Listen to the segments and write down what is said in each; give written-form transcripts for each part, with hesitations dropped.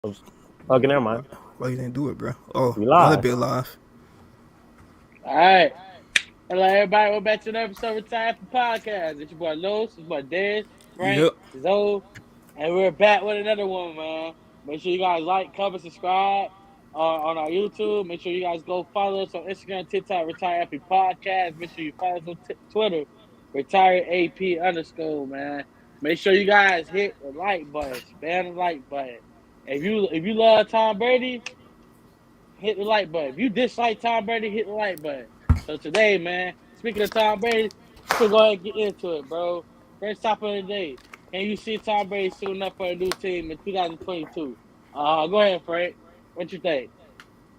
Okay, never mind. Why you didn't do it, bro? Oh, We now that live. be live. All right. Hello, everybody. We're back to another episode of Time for Podcast. It's your boy Los, it's your boy Dez, Frank, Yep. Zoe, and we're back with another one, man. Make sure you guys like, comment, subscribe on our YouTube. Make sure you guys go follow us on Instagram, TikTok, Retire Happy Podcast. Make sure you follow us on Twitter, Retire AP underscore, man. Make sure you guys hit the like button, spam the like button. If you love Tom Brady, hit the like button. If you dislike Tom Brady, hit the like button. So today, man, speaking of Tom Brady, we're go ahead and get into it, bro. First topic of the day. Can you see Tom Brady suiting up for a new team in 2022? Go ahead, Frank. What you think?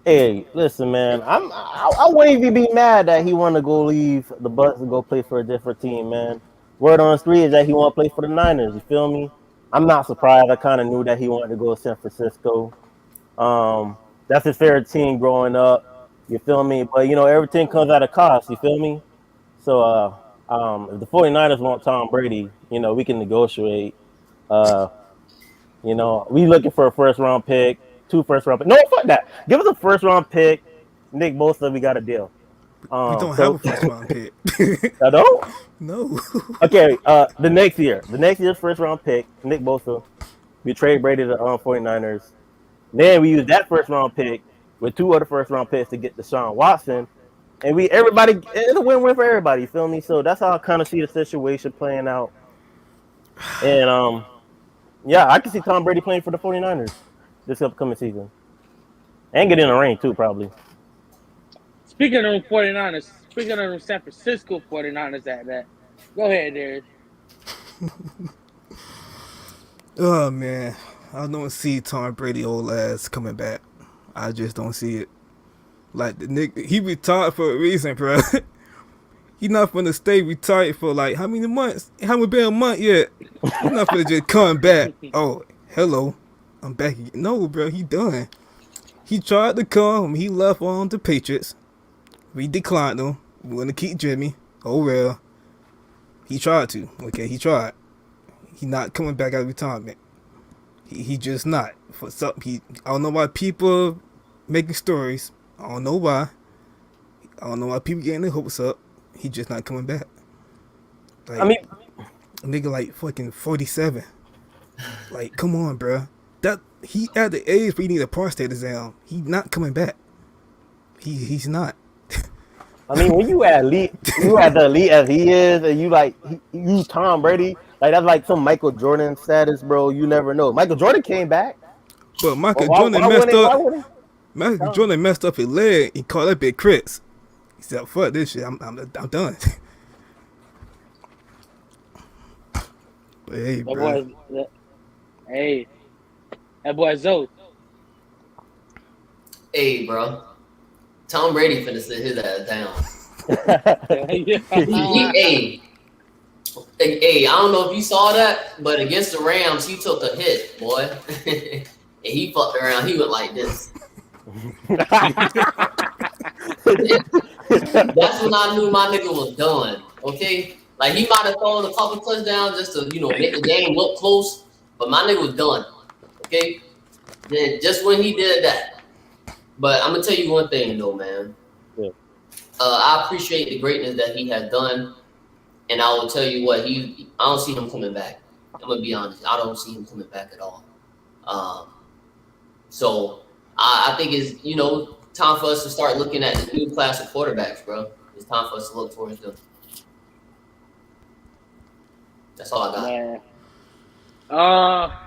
Hey, listen, man. I wouldn't even be mad that he want to go leave the Bucks and go play for a different team, man. Word on the street is that he want to play for the Niners. You feel me? I'm not surprised. I kind of knew that he wanted to go to San Francisco. That's his favorite team growing up. You feel me? But everything comes at a cost. You feel me? So, if the 49ers want Tom Brady, we can negotiate. Uh, we looking for a first round pick, two first round pick. No, fuck that. Give us a first round pick. Nick Bosa, we got a deal. We don't have So a first round pick. I don't. No. Okay, the next year's first round pick, Nick Bosa. We trade Brady to the 49ers. Then we use that first round pick with two other first round picks to get Deshaun Watson, and it's a win win for everybody. You feel me? So that's how I kind of see the situation playing out. And yeah, I can see Tom Brady playing for the 49ers this upcoming season and get in the ring too, probably. Speaking of the 49ers, speaking of the San Francisco 49ers at that, go ahead, Darius. Oh man, I don't see Tom Brady old ass coming back. I just don't see it. Like the Nick, he retired for a reason, bro. He not gonna stay retired for like how many months? Haven't been a month yet. He not gonna just come back. Oh, hello, I'm back again. No, bro, he done. He tried to come. He left on the Patriots. We declined him. We want to keep Jimmy. Oh well. He tried to. Okay, he tried. He not coming back out of retirement. He just not. For some I don't know why people making stories. I don't know why. I don't know why people getting their hopes up. He just not coming back. I Like mean, a nigga like fucking 47. Like, come on, bro. That he at the age where he need a prostate exam. He not coming back. He's not. when you at the elite as he is, and you Tom Brady, like that's like some Michael Jordan status, bro. You never know. Michael Jordan came back. But Well, Michael why, Jordan why messed wouldn't up. why wouldn't Michael Tom? Jordan messed up his leg. He called that big Chris. He said, "Fuck this shit. I'm done." But hey, That bro. boy, hey, that boy Zoe. Hey, bro. Tom Brady finna sit his ass down. Hey, I don't know if you saw that, but against the Rams, he took a hit, boy. And he fucked around. He went like this. That's when I knew my nigga was done. Okay? Like, he might have thrown a couple touchdowns just to, make the game look close, but my nigga was done. Okay? Then just when he did that. But I'm gonna tell you one thing though, man. Yeah. I appreciate the greatness that he has done, and I will tell you what I don't see him coming back. I'm gonna be honest. I don't see him coming back at all. So I think it's time for us to start looking at the new class of quarterbacks, bro. It's time for us to look towards them. That's all I got. Man.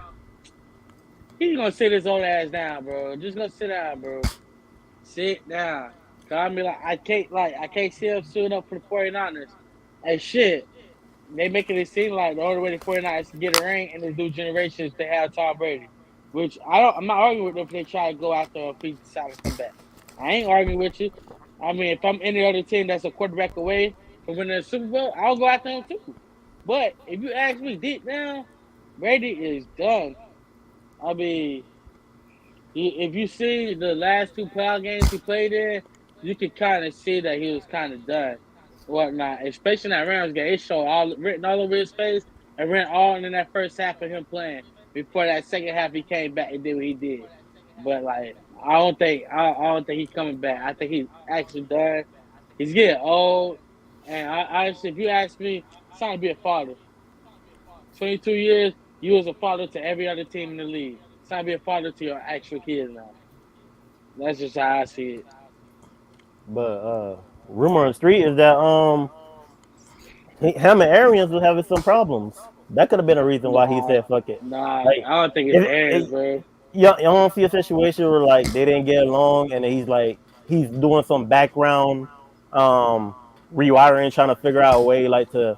He's gonna sit his old ass down, bro. Just gonna sit down, bro. Sit down. Cause I mean, I can't see him suiting up for the 49ers. Hey, shit. They making it seem like the only way the 49ers can get a ring in this new generation is to have Tom Brady. Which I'm not arguing with them if they try to go after him if he decide to come back. I ain't arguing with you. I mean, if I'm any other team that's a quarterback away from winning the Super Bowl, I'll go after him too. But if you ask me deep down, Brady is done. I mean, if you see the last two playoff games he played in, you can kind of see that he was kind of done, whatnot. Especially in that Rams game, it showed all written all over his face and ran all in that first half of him playing. before that second half he came back and did what he did. But like I don't think he's coming back. I think he's actually done. He's getting old, and honestly, if you ask me, it's time to be a father. 22 years, you was a father to every other team in the league. It's time to be a father to your actual kids now. That's just how I see it. But rumor on the street is that him and Arians was having some problems. That could have been a reason why he Nah, said fuck it. nah, Like I don't think it's if Aaron, it, bro. you don't see a situation where like they didn't get along and he's like he's doing some background um rewiring, trying to figure out a way like to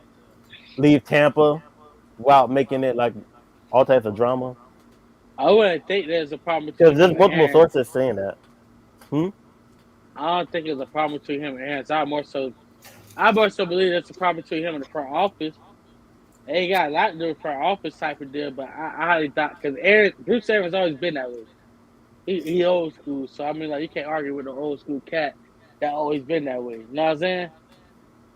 leave Tampa without making it like all types of drama. I wouldn't think there's a problem Because between there's him and multiple Aaron. sources saying that. Hmm? I don't think there's a problem between him and Aaron. So I more so believe there's a problem between him and the front office. They ain't got a lot to do with front office type of deal, but I highly doubt because Aaron Bruce Aaron's always been that way. He old school, so I mean like you can't argue with an old school cat that always been that way. You know what I'm saying?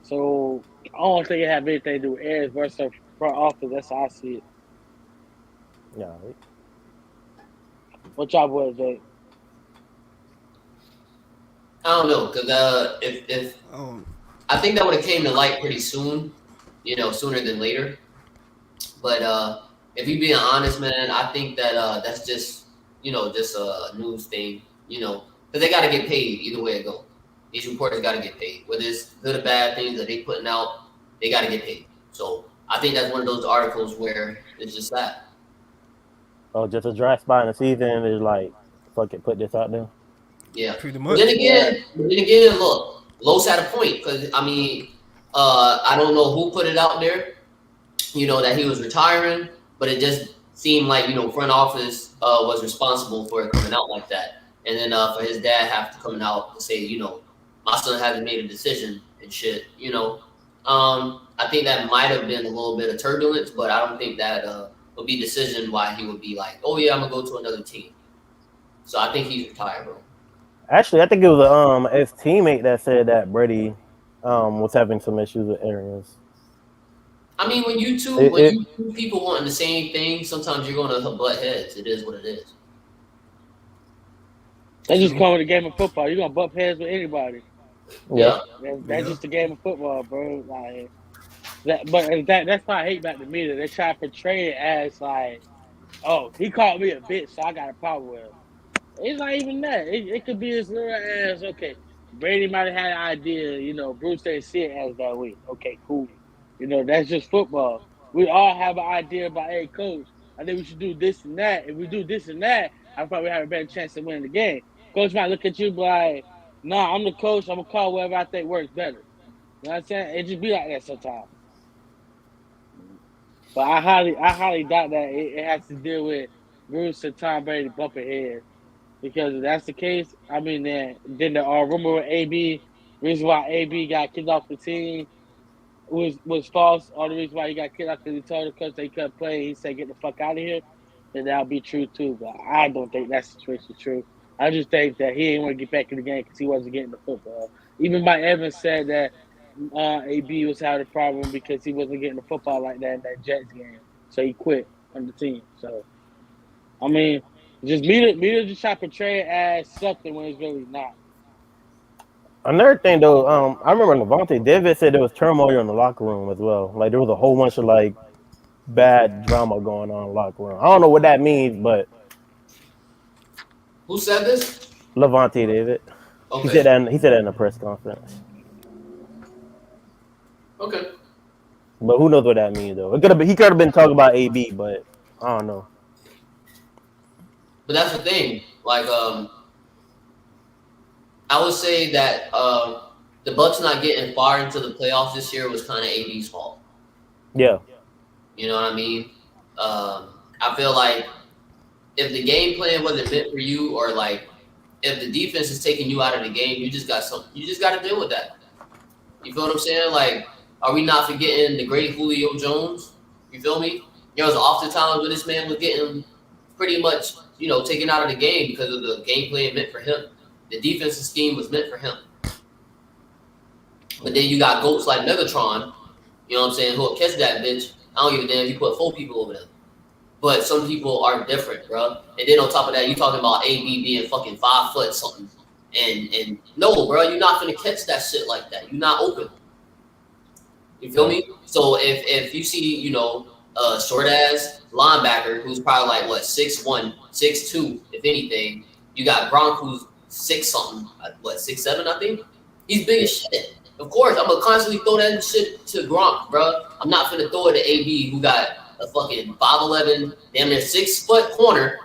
So I don't think it have anything to do with Aaron's versus front office. That's how I see it. Yeah. What y'all boys think? I don't know, because if Oh, I think that would have came to light pretty soon, sooner than later. But if you being honest, man, I think that that's just a news thing, because they got to get paid either way it go. These reporters got to get paid, whether it's good or bad things that they putting out, they got to get paid. So I think that's one of those articles where it's just that. Oh, just a dry spot in the season is like fuck it, put this out there. Yeah. pretty But then much. Yeah. again, but then again, look, Los had a point because I mean, I don't know who put it out there, that he was retiring, but it just seemed like front office was responsible for it coming out like that, and then for his dad have to come out and say, my son hasn't made a decision and shit. I think that might have been a little bit of turbulence, but I don't think that would be decision why he would be like, oh yeah, I'm gonna go to another team. So I think he's retired, bro. Actually, I think it was a ex teammate that said that Brady was having some issues with Arians. I mean, when you two It, when it you two people wanting the same thing, sometimes you're gonna butt heads. It is what it is. They just True. call it a game of football. You're gonna butt heads with anybody. yeah. Yeah. That's Yeah. just a game of football, bro. Like that's why I hate about the media. They try to portray it as like, oh, he called me a bitch, so I got a problem with him. It's not even that. It could be as little as okay, Brady might have had an idea. Bruce didn't see it as that way. Okay, cool. That's just football. We all have an idea about, hey, coach, I think we should do this and that. If we do this and that, I probably have a better chance of winning the game. Coach might look at you and be like, nah, I'm the coach. I'm gonna call whatever I think works better. You know what I'm saying? It just be like that sometimes. But I highly doubt that it has to deal with Bruce and Tom Brady bumping heads. Because if that's the case, I mean, then the rumor with AB, reason why AB got kicked off the team was false. Or the reason why he got kicked off because he told the coach they couldn't play. He said, "Get the fuck out of here." Then that'll be true too. But I don't think that situation true. I just think that he didn't want to get back in the game because he wasn't getting the football. Even Mike Evans said that AB was having a problem because he wasn't getting the football like that in that Jets game, so he quit on the team. So I mean, just media just try to portray it as something when it's really not. Another thing though, I remember Levante David said there was turmoil in the locker room as well. Like there was a whole bunch of like bad drama going on in the locker room. I don't know what that means, but Who said this? Levante David, Okay. he said that in a press conference. Okay. But who knows what that means though? He could have been talking about AB, but I don't know. But that's the thing. Like, I would say that the Bucks not getting far into the playoffs this year was kind of AB's fault. Yeah, You know what I mean? I feel like if the game plan wasn't meant for you, or like if the defense is taking you out of the game, you just got some. You just got to deal with that. You feel what I'm saying? Like, are we not forgetting the great Julio Jones? You feel me? There was often times where this man was getting pretty much, taken out of the game because of the game plan meant for him. The defensive scheme was meant for him. But then you got goats like Megatron, you know what I'm saying, who'll catch that bitch. I don't give a damn if you put 4 people over there. but some people are different, bro. And then on top of that, you talking about AB being fucking 5 foot something, and no, bro, you're not gonna catch that shit like that. You're not open. You feel Yeah. me? So if you see, a short ass linebacker who's probably like what 6'1", 6'2", if anything, you got Gronk who's 6 something, what 6'7", I think. He's big as shit. Of course, I'm gonna constantly throw that shit to Gronk, bro. I'm not gonna throw it to AB who got a fucking 5'11", damn near 6 foot corner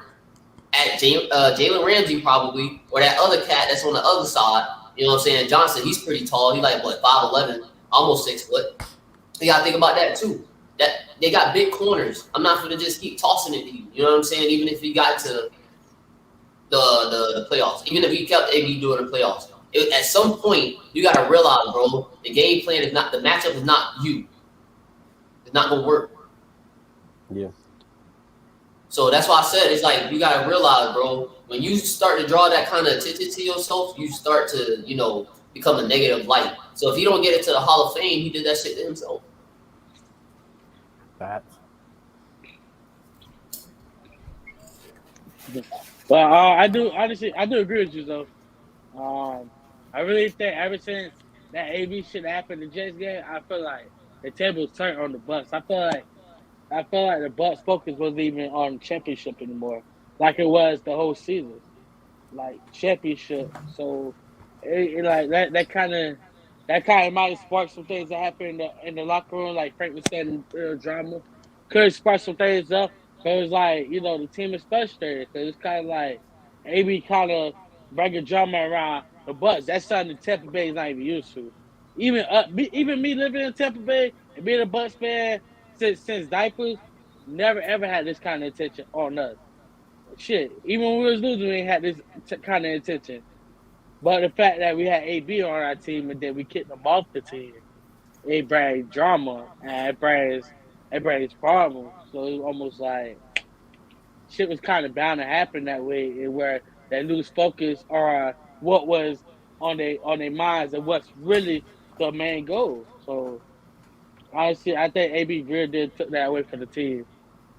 at Jalen Ramsey probably, or that other cat that's on the other side. You know what I'm saying? Johnson, he's pretty tall. He's like what 5'11", almost 6 foot. You gotta think about that too. That they got big corners. I'm not gonna just keep tossing it to you. You know what I'm saying? Even if he got to the playoffs, even if he kept AB doing the playoffs, at some point you gotta realize, bro, the game plan is not the matchup is not you. It's not gonna work. Yeah. So that's why I said it's like you gotta realize, bro, when you start to draw that kind of attention to yourself, you start to, become a negative light. So if you don't get it to the Hall of Fame, he did that shit to himself. Facts. But I do agree with you though. I really think ever since that AB shit happened in the Jets game, I feel like the tables turned on the Bucks. I feel like the Bucks' focus wasn't even on championship anymore, like it was the whole season, like championship. So it like that kind of might have sparked some things that happened in the locker room, like Frank was saying, drama. Could spark some things up. So it's like the team is frustrated because it's kind of like AB kind of bringing drama around the Bucks. That's something that Tampa Bay is not even used to. Even me living in Tampa Bay and being a Bucks fan since diapers, never ever had this kind of attention on us. Shit, even when we was losing, we ain't had this kind of attention. But the fact that we had AB on our team and then we kicked them off the team, it brings drama and it brings problems. So it's almost like shit was kind of bound to happen that way, and where they lose focus on what was on their minds and what's really the main goal. So honestly, I think AB really did took that away from the team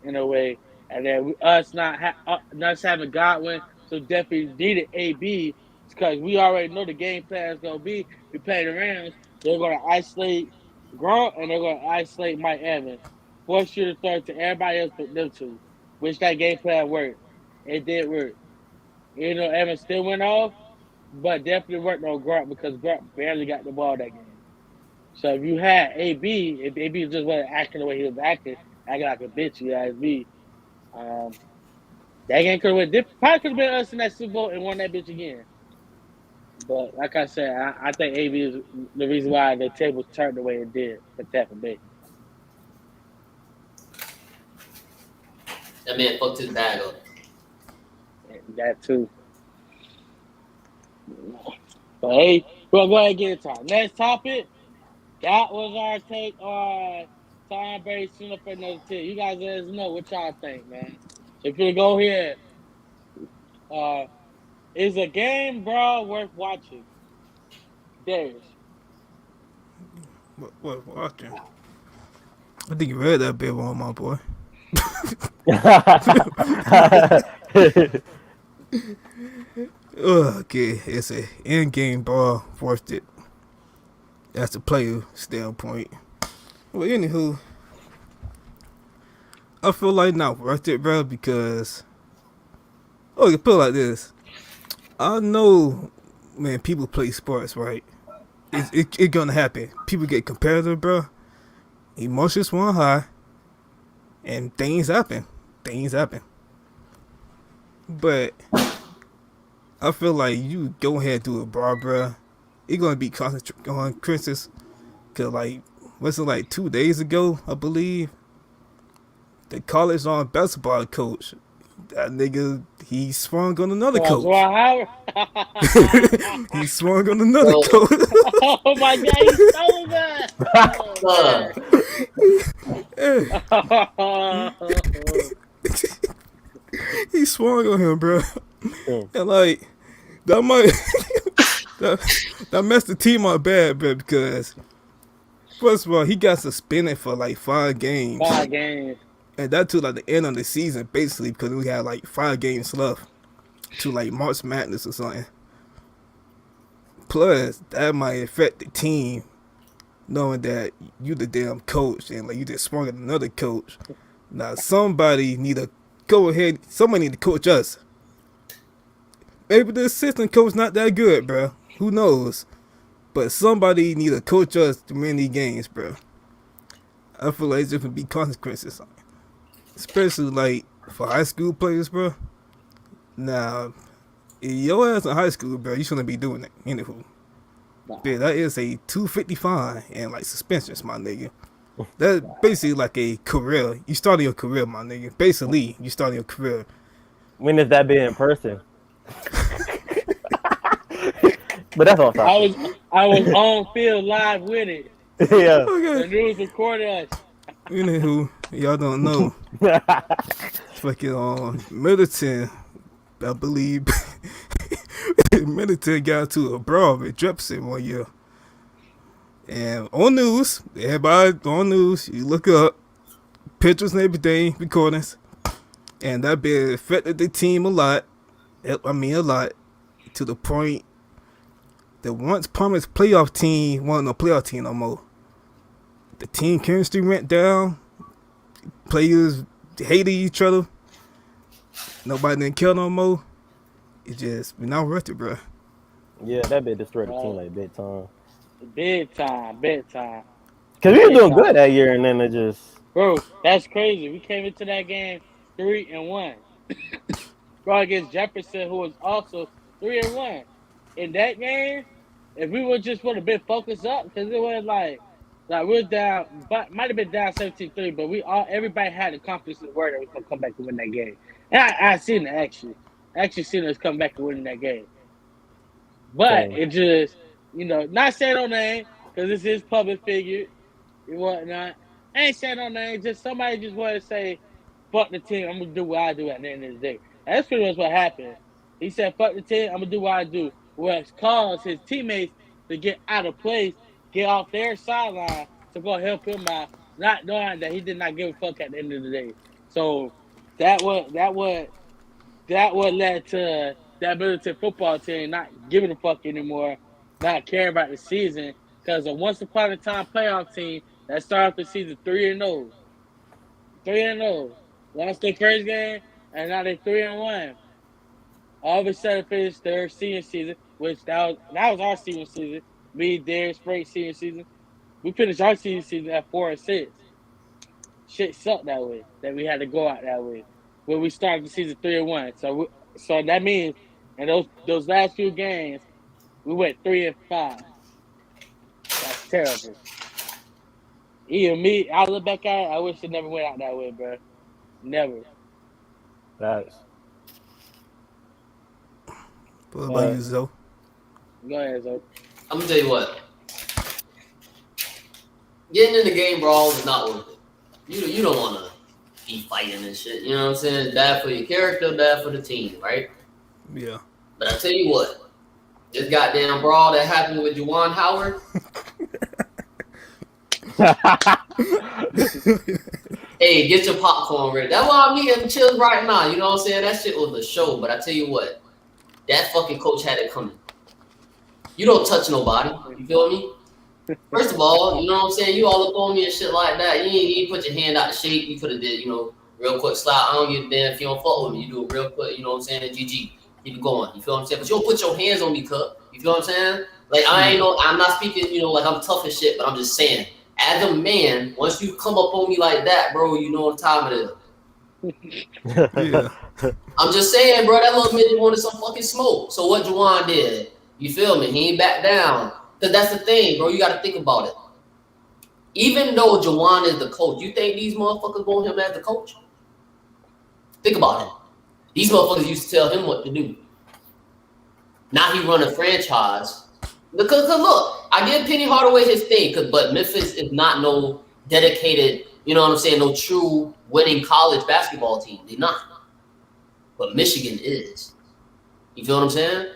in a way, and then us not having Godwin, so definitely needed AB because we already know the game plan is gonna be we play the Rams. They're gonna isolate Gronk and they're gonna isolate Mike Evans, force you to throw to everybody else but them two, which that game plan worked. It did work. Evans still went off, but definitely worked on Gronk because Gronk barely got the ball that game. So if you had AB, if AB just wasn't acting the way he was acting like a bitch, you ask me. That game could have went different. Probably could have been us in that Super Bowl and won that bitch again. But like I said, I think AB is the reason why the tables turned the way it did for Tampa Bay. That man fucked his bag up. And that too. But hey, we'll go ahead and get into our next topic. That was our take on Tom Brady suiting up for another team. You guys let us know what y'all think, man. So if you go here, is a game, bro, worth watching? Darius. What watching? I think you read that bit on my boy. Okay, it's a in-game ball, worth it. That's the player standpoint. Well, anywho, I feel like not worth it, bro, because you put it like this. I know, man, people play sports, right? It's gonna happen. People get competitive, bro. Emotions run high, and things happen. But I feel like you go ahead and do it, bro. It's gonna be concentrated on Christmas, cause was it 2 days ago, I believe, the college on basketball coach, that nigga, he swung on another coach. He swung on another coach. Oh my God, he stole that. He swung on him, bro. And that might that messed the team up bad, bro, because first of all, he got suspended for 5 games. 5 games. And that to like the end of the season, basically, because we had like 5 games left to like March Madness or something. Plus, that might affect the team knowing that you the damn coach and like you just sprung at another coach. Now somebody need to go ahead. Somebody need to coach us. Maybe the assistant coach not that good, bro. Who knows? But somebody need to coach us to win these games, bro. I feel like there could be consequences, especially like for high school players, bro. Now, your ass in high school, bro, you shouldn't be doing it. Anywho, Nah. but that is a 250 fine and like suspensions, my nigga. That's basically like a career. You starting your career, my nigga. Basically, you starting your career. When is that being in person? But that's all I I'm was I was on field live with it. Yeah. The Okay. news recorded us. Anywho, y'all don't know. Fucking Middleton, I believe. Middleton got to a brawl with Jefferson one year. And on news, everybody on news, you look up pictures and everything, recordings, and that been affected the team a lot. I mean, a lot, to the point the once promised playoff team wasn't no playoff team no more. The team chemistry went down. Players hated each other. Nobody didn't care no more. It just we not worth it, bro. Yeah, that bit destroyed the team like big time. Big time, big time. Cause we were doing good that year, and then it just Bro, that's crazy. We came into that game 3-1. Bro, against Jefferson, who was also 3-1. In that game, if we would just would have been focused up, because it was like we were down, but might have been down 17-3, but everybody had the confidence in the word that we was gonna come back and win that game. And I seen it actually. I actually seen us come back and win that game. But same. it just, not saying no name, because this is public figure and whatnot. I ain't saying no name, just somebody just wanted to say, fuck the team, I'm gonna do what I do at the end of the day. And that's pretty much what happened. He said, fuck the team, I'm gonna do what I do. Which caused his teammates to get out of place, get off their sideline to go help him out, not knowing that he did not give a fuck at the end of the day. So that what led to that Middleton football team not giving a fuck anymore, not caring about the season, because a once upon a time playoff team that started the season 3-0. 3-0. Lost their first game, and now they're 3-1. All of a sudden finished their senior season, which that was our senior season. Me, Darren Sprague senior season. We finished our senior season at 4-6. Shit sucked that way. That we had to go out that way. When we started the season 3-1. So that means in those last few games, we went 3-5. That's terrible. Even me, I look back at it, I wish it never went out that way, bro. Never. That's What about you, Zoe? Go ahead, Zoe. I'm gonna tell you what. Getting in the game brawl is not worth it. You don't want to be fighting and shit. You know what I'm saying? It's bad for your character, bad for the team, right? Yeah. But I tell you what, this goddamn brawl that happened with Juwan Howard. Hey, get your popcorn ready. That's why I'm eating chills right now. You know what I'm saying? That shit was a show. But I tell you what, that fucking coach had it coming. You don't touch nobody. You feel me? First of all, you know what I'm saying? You all up on me and shit like that. You ain't put your hand out of shape. You could have did, real quick slide. I don't give a damn if you don't fuck with me. You do it real quick. You know what I'm saying? GG. Keep it going. You feel what I'm saying? But you don't put your hands on me, cup. You feel what I'm saying? Like, I'm not speaking, like I'm tough and shit, but I'm just saying, as a man, once you come up on me like that, bro, you know what time it is. Yeah. I'm just saying, bro, that little midget wanted some fucking smoke. So what Juwan did, you feel me? He ain't back down. Because that's the thing, bro. You got to think about it. Even though Juwan is the coach, you think these motherfuckers want him as the coach? Think about it. These motherfuckers used to tell him what to do. Now he run a franchise. Because look, I give Penny Hardaway his thing, but Memphis is not no dedicated, you know what I'm saying, no true winning college basketball team. They're not. But Michigan is. You feel what I'm saying?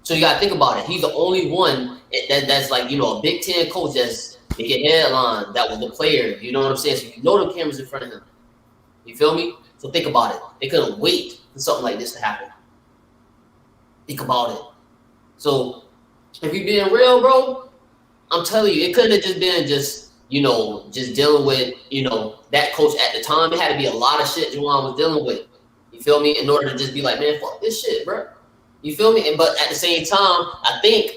So you got to think about it. He's the only one that's like, a Big Ten coach that's making headlines. That was the player. You know what I'm saying? So you know them cameras in front of him. You feel me? So think about it. They couldn't wait for something like this to happen. Think about it. So if you being real, bro, I'm telling you, it couldn't have just been just dealing with, that coach at the time. It had to be a lot of shit Juwan was dealing with. You feel me? In order to just be like, man, fuck this shit, bro. You feel me? But at the same time, I think,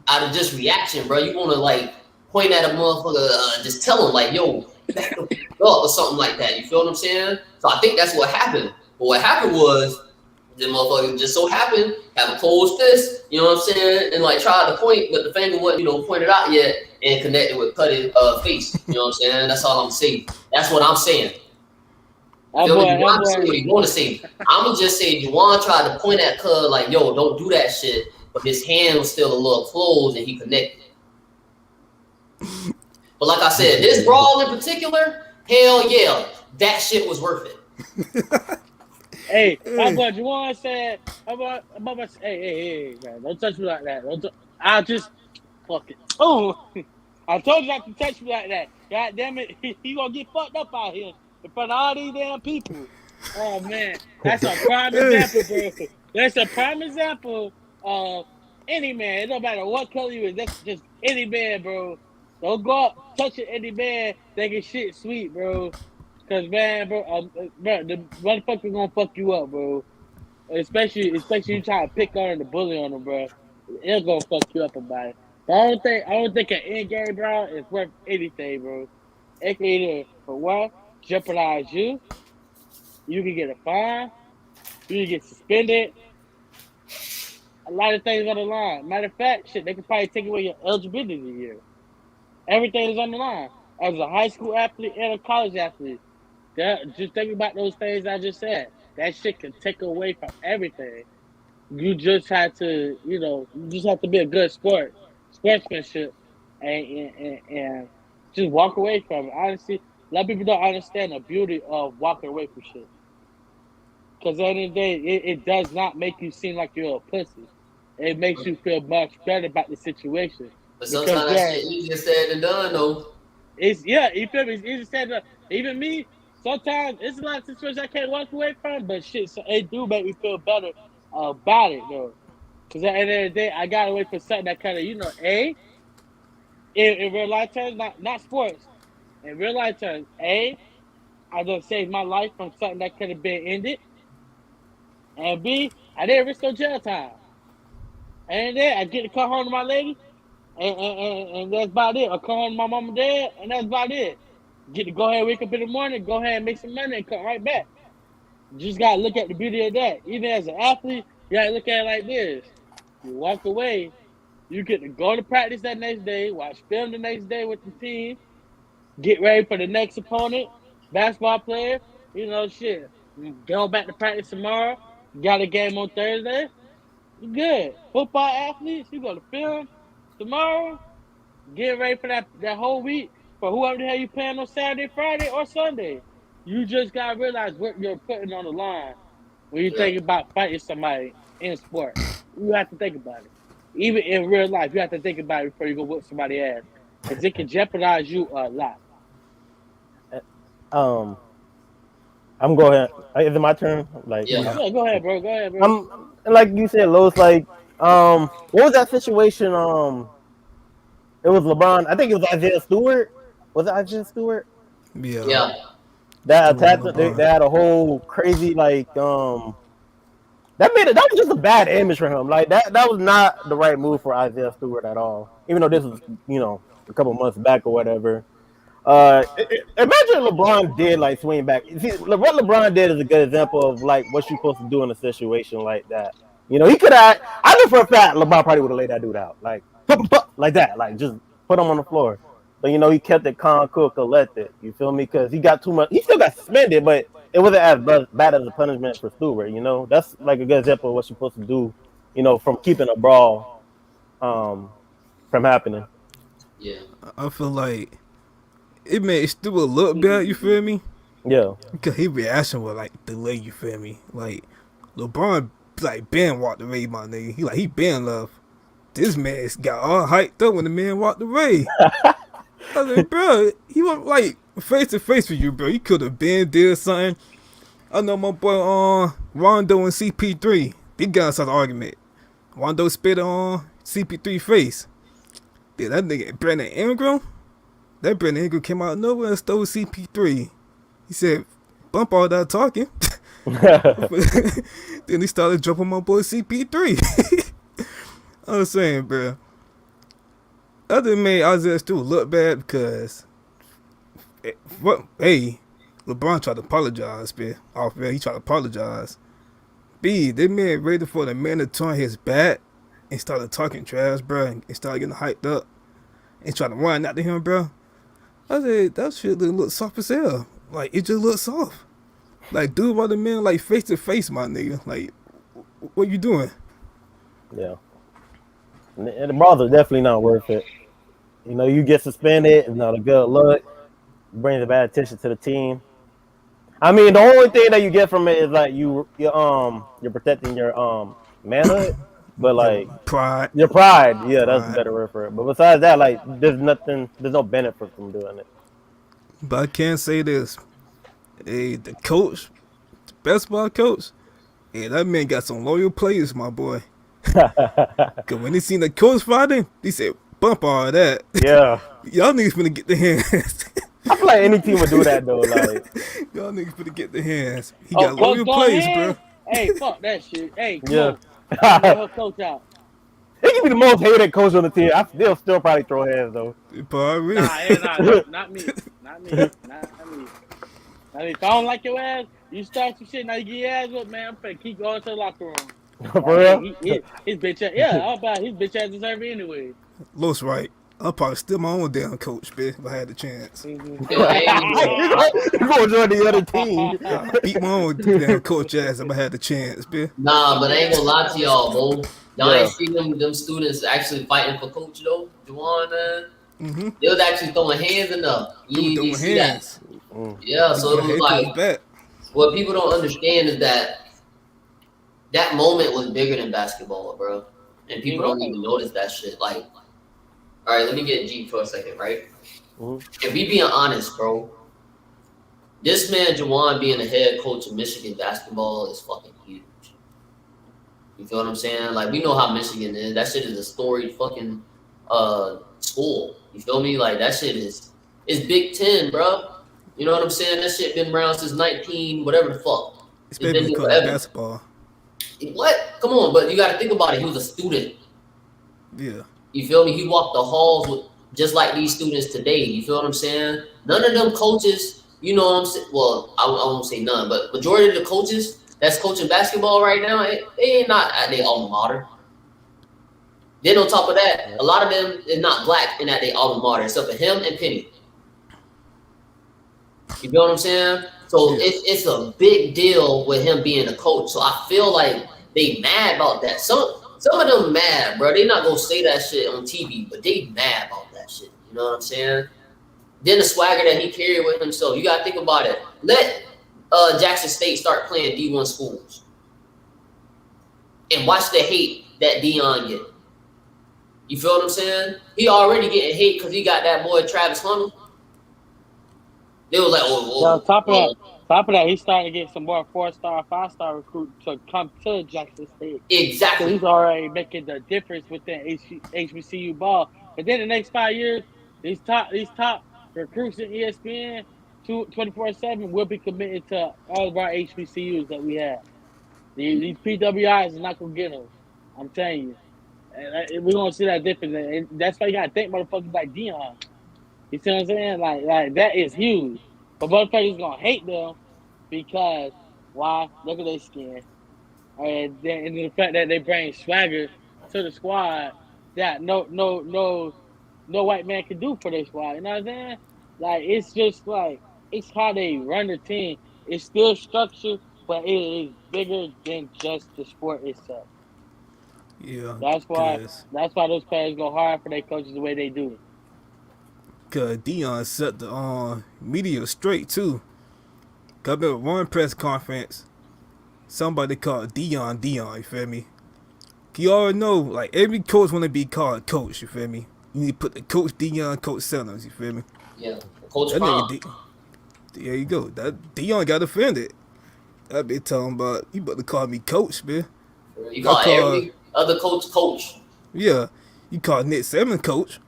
out of just reaction, bro, you want to like point at a motherfucker, just tell him like, yo, back the fuck up or something like that. You feel what I'm saying? So I think that's what happened. But what happened was the motherfucker just so happened have a closed fist, you know what I'm saying, and like tried to point, but the finger wasn't, pointed out yet and connected with Cuddy's face. You know what I'm saying? That's all I'm saying. That's what I'm saying. Feel me? Juwan say what you want to say. I'm gonna just say Juwan tried to point at Cud like, yo, don't do that shit, but his hand was still a little closed and he connected. But like I said, this brawl in particular, hell yeah, that shit was worth it. Hey, how about Juwan said, hey, man, don't touch me like that. I'll just fuck it. Oh, I told you not to touch me like that. God damn it, he gonna get fucked up out here in front of all these damn people. Oh man, that's a prime example, bro. That's a prime example of any man. It don't matter what color you is. That's just any man, bro. Don't go up touching any man thinking shit sweet, bro. Cause man, bro, the motherfucker gonna fuck you up, bro. Especially you try to pick on the bully on him, bro. It'll gonna fuck you up about it. But I don't think an in-game brawl is worth anything, bro. It can either, for one, jeopardize you. You can get a fine. You can get suspended. A lot of things on the line. Matter of fact, shit, they can probably take away your eligibility year. Everything is on the line. As a high school athlete and a college athlete, just think about those things I just said. That shit can take away from everything. You just have to, be a good sportsmanship, and just walk away from it. Honestly, a lot of people don't understand the beauty of walking away from shit. Because at the end of the day, it does not make you seem like you're a pussy. It makes you feel much better about the situation. But sometimes that shit easier said than done, though. You feel me? It's easier said than done. Even me, sometimes it's a lot of situations I can't walk away from, but shit, so it do make me feel better about it, though. Because at the end of the day, I got away from something that kind of, in real life terms, not sports. In real life terms, I just saved my life from something that could have been ended. And B, I didn't risk no jail time. And then I get to come home to my lady, and that's about it. I come home to my mom and dad, and that's about it. Get to go ahead, wake up in the morning, go ahead and make some money, and come right back. You just gotta look at the beauty of that. Even as an athlete, you gotta look at it like this. You walk away, you get to go to practice that next day, watch film the next day with the team, get ready for the next opponent, basketball player, shit. Go back to practice tomorrow, got a game on Thursday, you good. Football athletes, you go to film tomorrow, get ready for that whole week for whoever the hell you playing on Saturday, Friday, or Sunday. You just gotta realize what you're putting on the line when you think about fighting somebody in sport. You have to think about it. Even in real life, you have to think about it before you go whoop somebody's ass. Because it can jeopardize you a lot. I'm going. Is it my turn? Yeah, go ahead, bro. Like you said, Los. Like, what was that situation? It was LeBron. I think it was Isaiah Stewart. Was it Isaiah Stewart? Yeah. That attacked. They had a whole crazy that was just a bad image for him. Like that was not the right move for Isaiah Stewart at all. Even though this was a couple months back or whatever. Imagine LeBron did swing back. See, what LeBron did is a good example of what you're supposed to do in a situation like that. He could have. I know for a fact LeBron probably would have laid that dude out like that, just put him on the floor. But he kept it calm, cool, collected. You feel me? Because he got too much. He still got suspended, but it wasn't as bad as a punishment for Stewart. That's like a good example of what you're supposed to do. From keeping a brawl, from happening. Yeah, I feel like it made Stewart look bad, you feel me? Yeah. Because his reaction was delay, you feel me? LeBron Ben walked away, my nigga. He Ben love. This man got all hyped up when the man walked away. I was like, bro, he was like face to face with you, bro. He could have been did something. I know my boy Rondo and CP3. These guys had an argument. Rondo spit on CP3 face. Dude, that nigga Brandon Ingram. That Brandon Ingram came out of nowhere and stole CP3. He said, "Bump all that talking." Then he started jumping my boy CP3. I was saying, bro. Other made Isaiah Stewart look bad because, hey, LeBron tried to apologize, man. Off man, he tried to apologize. B, they made ready for the man to turn his back and started talking trash, bro, and started getting hyped up and trying to run after him, bro. I said, that shit look soft as hell. Like, it just looks soft. Like, dude, by the man, like, face to face, my nigga. Like, what you doing? Yeah. And the brawls are definitely not worth it. You know, you get suspended, it's not a good look. Brings a bad attention to the team. I mean, the only thing that you get from it is like you're protecting your manhood, but like Pride. your pride. Yeah, that's a Pride. better word for it. But besides that, like there's no benefit from doing it. But I can say this. Hey, the coach, the basketball coach, hey, that man got some loyal players, my boy. Cause when they seen the coach fighting, he said, "Bump all that." Yeah, Y'all niggas finna get the hands. I feel like any team would do that though. Like, Y'all niggas finna get the hands. He Oh, got coach loyal going players, in? bro. Hey, fuck that shit. Hey, come yeah, on. Let her coach out. he can be the most hated coach on the team. They'll still probably throw hands though. Not me. Not me. Not me. Now, if I don't like your ass, you start some shit. Now you get your ass up, man. I'm finna keep going to the locker room. For real? His bitch ass. Yeah, how about his bitch ass deserve it anyway. Los right. I'll probably steal my own damn coach, bitch, if I had the chance. Mhm. Yo, hey, You gonna join the other team? I'll beat my own damn coach ass if I had the chance, bitch. nah, but I ain't gonna lie to y'all, bro. Y'all Yeah. ain't see them students actually fighting for coach though. Juwan, man. Mm-hmm. They was actually throwing hands and up. They were You throwing see that? hands. Yeah, so it was Head like coach back. what people don't understand is that that moment was bigger than basketball, bro. And people don't even notice that shit. Like, all right, let me get G for a second, right? Mhm. If we being honest, bro, this man Juwan being the head coach of Michigan basketball is fucking huge. You feel what I'm saying? Like, we know how Michigan is. That shit is a storied fucking school. You feel me? Like, that shit is Big Ten, bro. You know what I'm saying? That shit been around since 19, whatever the fuck. It's been baby here called forever. basketball. What? Come on, but you got to think about it. He was a student. Yeah. You feel me? He walked the halls with just like these students today. You feel what I'm saying? None of them coaches, you know what I'm saying? Well, I won't say none, but majority of the coaches that's coaching basketball right now, they ain't not at their alma mater. Then on top of that, a lot of them is not black and at their alma mater, except for him and Penny. You feel what I'm saying? So Yeah. it's a big deal with him being a coach. So I feel like they mad about that. Some of them mad, bro. They not gonna say that shit on TV, but they mad about that shit. You know what I'm saying? Then the swagger that he carried with himself. You gotta think about it. Let Jackson State start playing D1 schools, and watch the hate that Dion get. You feel what I'm saying? He already getting hate because he got that boy Travis Hunter. They were like, On top of that, he's starting to get some more 4-star, 5-star recruits to come to Jackson State. So exactly. he's already making the difference within HBCU ball. But then the next 5 years, these top recruits in ESPN 24/7 will be committed to all of our HBCUs that we have. These PWIs is not gonna get them. I'm telling you, and we're gonna see that difference, and that's why you gotta think motherfuckers like Dion. You see what I'm saying? Like that is huge. But motherfuckers gonna hate them because why? Look at their skin. And then the fact that they bring swagger to the squad that no white man can do for their squad. You know what I'm saying? Like it's just like it's how they run the team. It's still structured, but it is bigger than just the sport itself. Yeah. That's why Cause those players go hard for their coaches the way they do. Dion set the media straight too. Cause I remember one press conference, somebody called Dion, you feel me? You already know, like every coach wanna be called coach, you feel me? You need to put the coach Dion, coach Sellers. You feel me? Yeah, Coach That Prime. nigga, there you go. That Dion got offended. That be talking about you about to call me coach, man. You I call call every other coach. yeah. You call Nick Saban coach.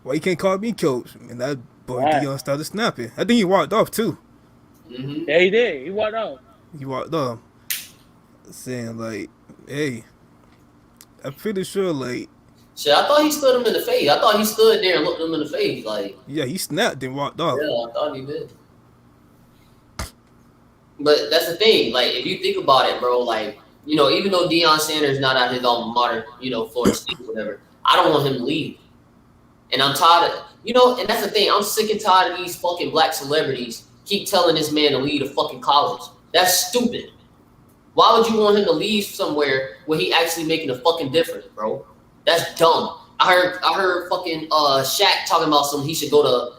Why you can't call me coach? And that boy Right. Dion started snapping. I think he walked off too. Mm-hmm. Yeah, he did. He walked off. He walked off, saying like, "Hey, I'm pretty sure like, Shit, I thought he stood him in the face. I thought he stood there and looked him in the face. Like, yeah, he snapped and walked off." yeah, I thought he did. But that's the thing. Like, if you think about it, bro, like, you know, even though Deion Sanders not at his alma mater, you know, Florida State or whatever, I don't want him to leave. And I'm tired of, you know, and that's the thing. I'm sick and tired of these fucking black celebrities keep telling this man to leave a fucking college. That's stupid. Why would you want him to leave somewhere where he actually making a fucking difference, bro? That's dumb. I heard fucking Shaq talking about something. He should go to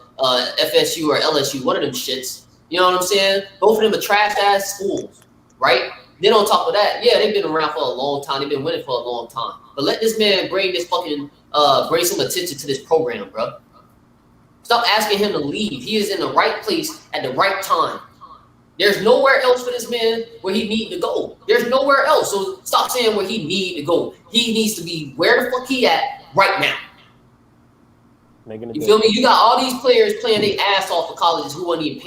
FSU or LSU, one of them shits. You know what I'm saying? Both of them are trash ass schools, right? Then on top of that, yeah, they've been around for a long time. They've been winning for a long time. But let this man bring this fucking bring some attention to this program, bro. Stop asking him to leave. He is in the right place at the right time. There's nowhere else for this man where he need to go. There's nowhere else. So stop saying where he need to go. He needs to be where the fuck he at right now. You feel me? You got all these players playing their ass off for colleges who wasn't even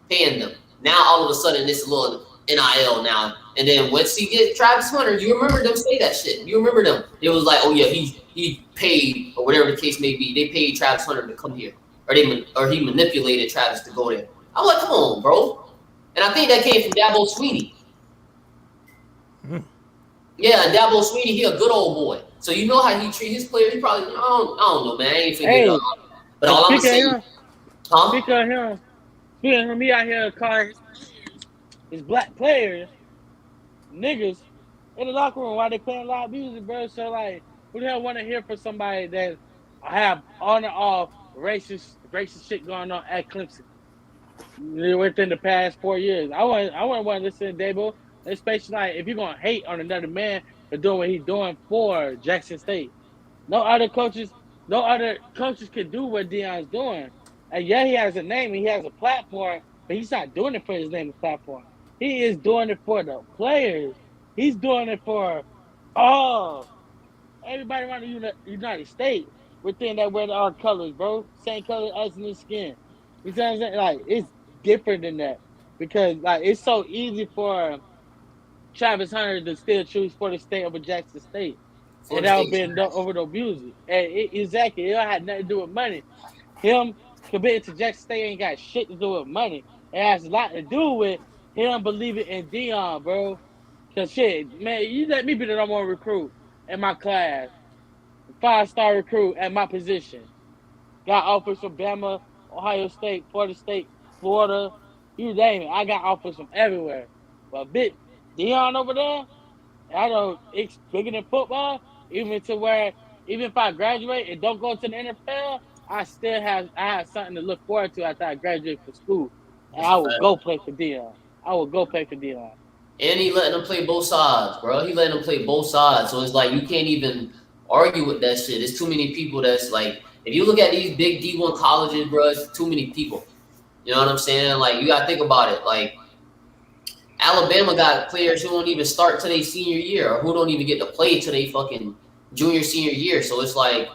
paying them. Now all of a sudden this little NIL now. And then once he get Travis Hunter, you remember them say that shit. You remember them. It was like, oh yeah, he paid, or whatever the case may be. They paid Travis Hunter to come here. Or he manipulated Travis to go there. I'm like, come on, bro. And I think that came from Dabo Swinney. Yeah, and Dabo Swinney, he a good old boy. So you know how he treat his players. He probably, I don't know, man. I ain't figured it out. But all I'm saying, Speaking of him, he out here calling his black players niggas in the locker room while they playing loud music, bro. So like, who the hell want to hear from somebody that have on and off racist shit going on at Clemson within the past 4 years? I wouldn't want to listen to Dabo, especially like if you're gonna hate on another man for doing what he's doing for Jackson State. No other coaches can do what Deion's doing. And yeah, he has a name and he has a platform, but he's not doing it for his name and platform. He is doing it for the players. He's doing it for everybody around the United States within that wear our colors, bro. Same color as in the skin. You see what I'm saying? Like, it's different than that. Because like it's so easy for Travis Hunter to still choose for the state over Jackson State. And that would be over the music. And exactly, it had nothing to do with money. Him committing to Jackson State ain't got shit to do with money. It has a lot to do with him believing in Deion, bro. Cause shit, man, you let me be the number one recruit in my class, 5-star recruit at my position. Got offers from Bama, Ohio State, Florida. You name it. I got offers from everywhere. But Deion over there, I know it's bigger than football. Even to where, even if I graduate and don't go to the NFL, I have something to look forward to after I graduate from school. And I will go play for Deion. And he letting them play both sides, bro. He letting them play both sides. So it's like you can't even argue with that shit. There's too many people that's like, if you look at these big D1 colleges, bro, it's too many people. You know what I'm saying? Like, you got to think about it. Like, Alabama got players who don't even start till their senior year or who don't even get to play till they fucking senior year. So it's like,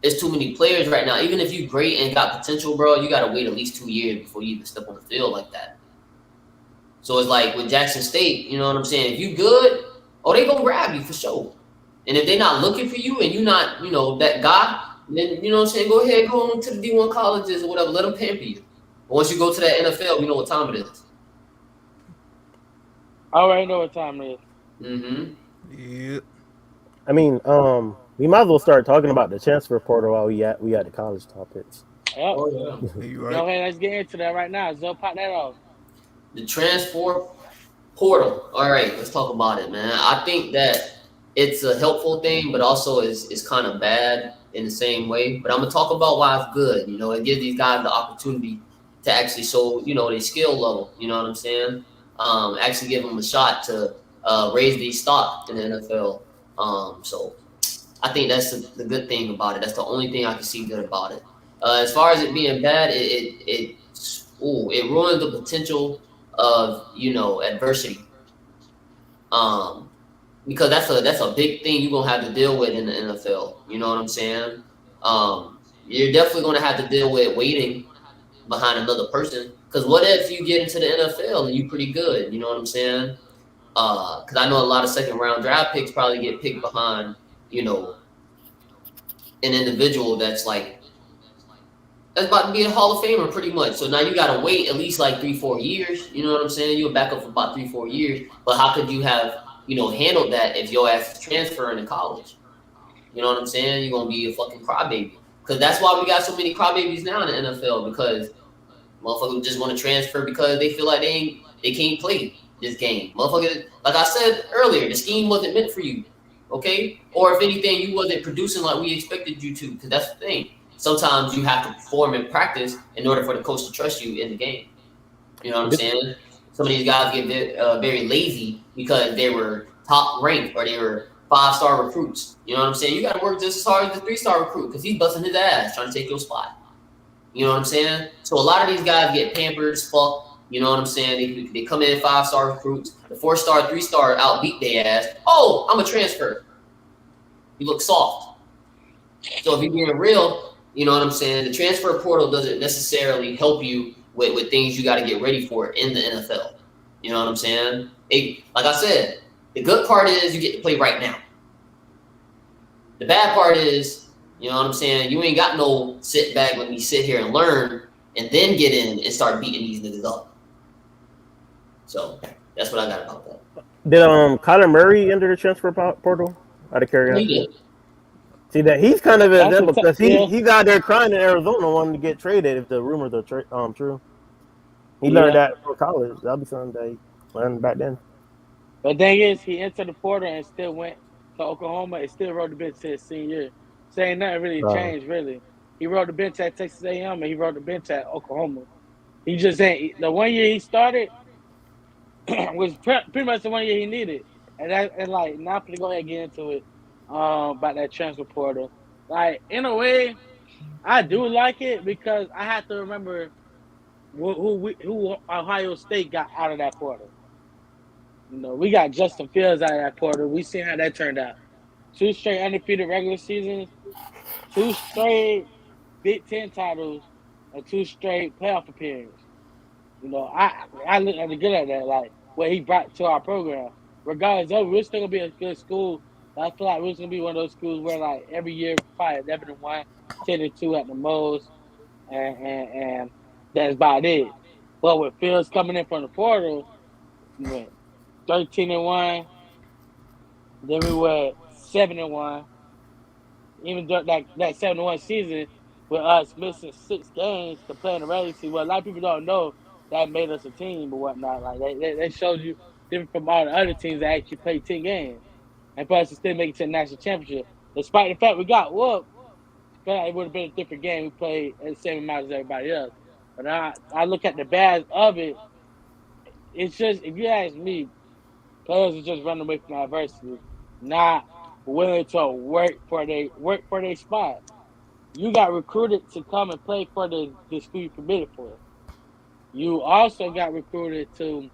there's too many players right now. Even if you great and got potential, bro, you got to wait at least 2 years before you even step on the field like that. So it's like with Jackson State, you know what I'm saying? If you good, they gonna grab you for sure. And if they're not looking for you and you're not, that guy, then, you know what I'm saying, go ahead, go on to the D1 colleges or whatever, let them pamper you. But once you go to that NFL, you know what time it is. I already know what time it is. Mm-hmm. Yeah. I mean, we might as well start talking about the transfer portal while we at the college topics. Yep. Oh, yeah. You right. Go ahead, let's get into that right now. So pop that off. The transfer portal. All right, let's talk about it, man. I think that it's a helpful thing, but also is kind of bad in the same way. But I'm gonna talk about why it's good. It gives these guys the opportunity to actually show, their skill level. You know what I'm saying? Actually give them a shot to raise their stock in the NFL. So I think that's the good thing about it. That's the only thing I can see good about it. As far as it being bad, it ruins the potential of adversity. Um, because that's a big thing you're gonna have to deal with in the NFL. You know what I'm saying? You're definitely gonna have to deal with waiting behind another person. Because what if you get into the NFL and you pretty good? You know what I'm saying? Because I know a lot of second round draft picks probably get picked behind you know an individual that's about to be a Hall of Famer pretty much. So now you gotta wait at least like 3-4 years. You know what I'm saying? You'll back up for about 3-4 years. But how could you have handled that if your ass is transferring to college? You know what I'm saying? You're gonna be a fucking crybaby. Because that's why we got so many crybabies now in the NFL because motherfuckers just want to transfer because they feel like they can't play this game. Motherfuckers, like I said earlier, the scheme wasn't meant for you. Okay? Or if anything, you wasn't producing like we expected you to. Because that's the thing. Sometimes you have to perform in practice in order for the coach to trust you in the game. You know what I'm saying? Some of these guys get very lazy because they were top ranked or they were 5-star recruits. You know what I'm saying? You got to work just as hard as the 3-star recruit because he's busting his ass trying to take your spot. You know what I'm saying? So a lot of these guys get pampered as fuck. You know what I'm saying? They come in 5-star recruits. The 4-star, 3-star outbeat their ass. Oh, I'm a transfer. You look soft. So if you're being real, you know what I'm saying? The transfer portal doesn't necessarily help you with things you got to get ready for in the NFL. You know what I'm saying? Like I said, the good part is you get to play right now. The bad part is, you know what I'm saying? You ain't got no sit back, let me sit here and learn and then get in and start beating these niggas up. So that's what I got about that. Did Kyler Murray enter the transfer portal out of He curiosity? did. See that he's kind of an That's example a because yeah, he's out there crying in Arizona wanting to get traded if the rumors are true. He learned yeah. that from college. That'll be something that he learned back then. The thing is, he entered the portal and still went to Oklahoma and still rode the bench his senior year. So ain't nothing really Uh, changed, really. He rode the bench at Texas A&M and he rode the bench at Oklahoma. He just ain't the 1 year he started was pretty much the 1 year he needed. And like now I'm gonna go ahead and get into it about that transfer portal. Like in a way, I do like it because I have to remember who Ohio State got out of that portal. We got Justin Fields out of that portal. We seen how that turned out. 2 straight undefeated regular seasons, 2 straight Big Ten titles, and 2 straight playoff appearances. I look at the good at that, like what he brought to our program. Regardless of, we're still gonna be a good school. But I feel like we're just gonna be one of those schools where like every year probably 11-1, 10-2 at the most, and that's about it. But with Fields coming in from the portal, we went 13-1. Then we were 7-1. Even during that 7-1 season, with us missing 6 games to play in the regular season. Well, a lot of people don't know that made us a team or whatnot. Like they showed you different from all the other teams that actually played 10 games, and for us to still make it to the national championship, despite the fact we got whooped. It would have been a different game. We played at the same amount as everybody else. But I look at the bads of it. It's just, if you ask me, players are just running away from adversity, not willing to work for their spot. You got recruited to come and play for the school you committed for. You also got recruited to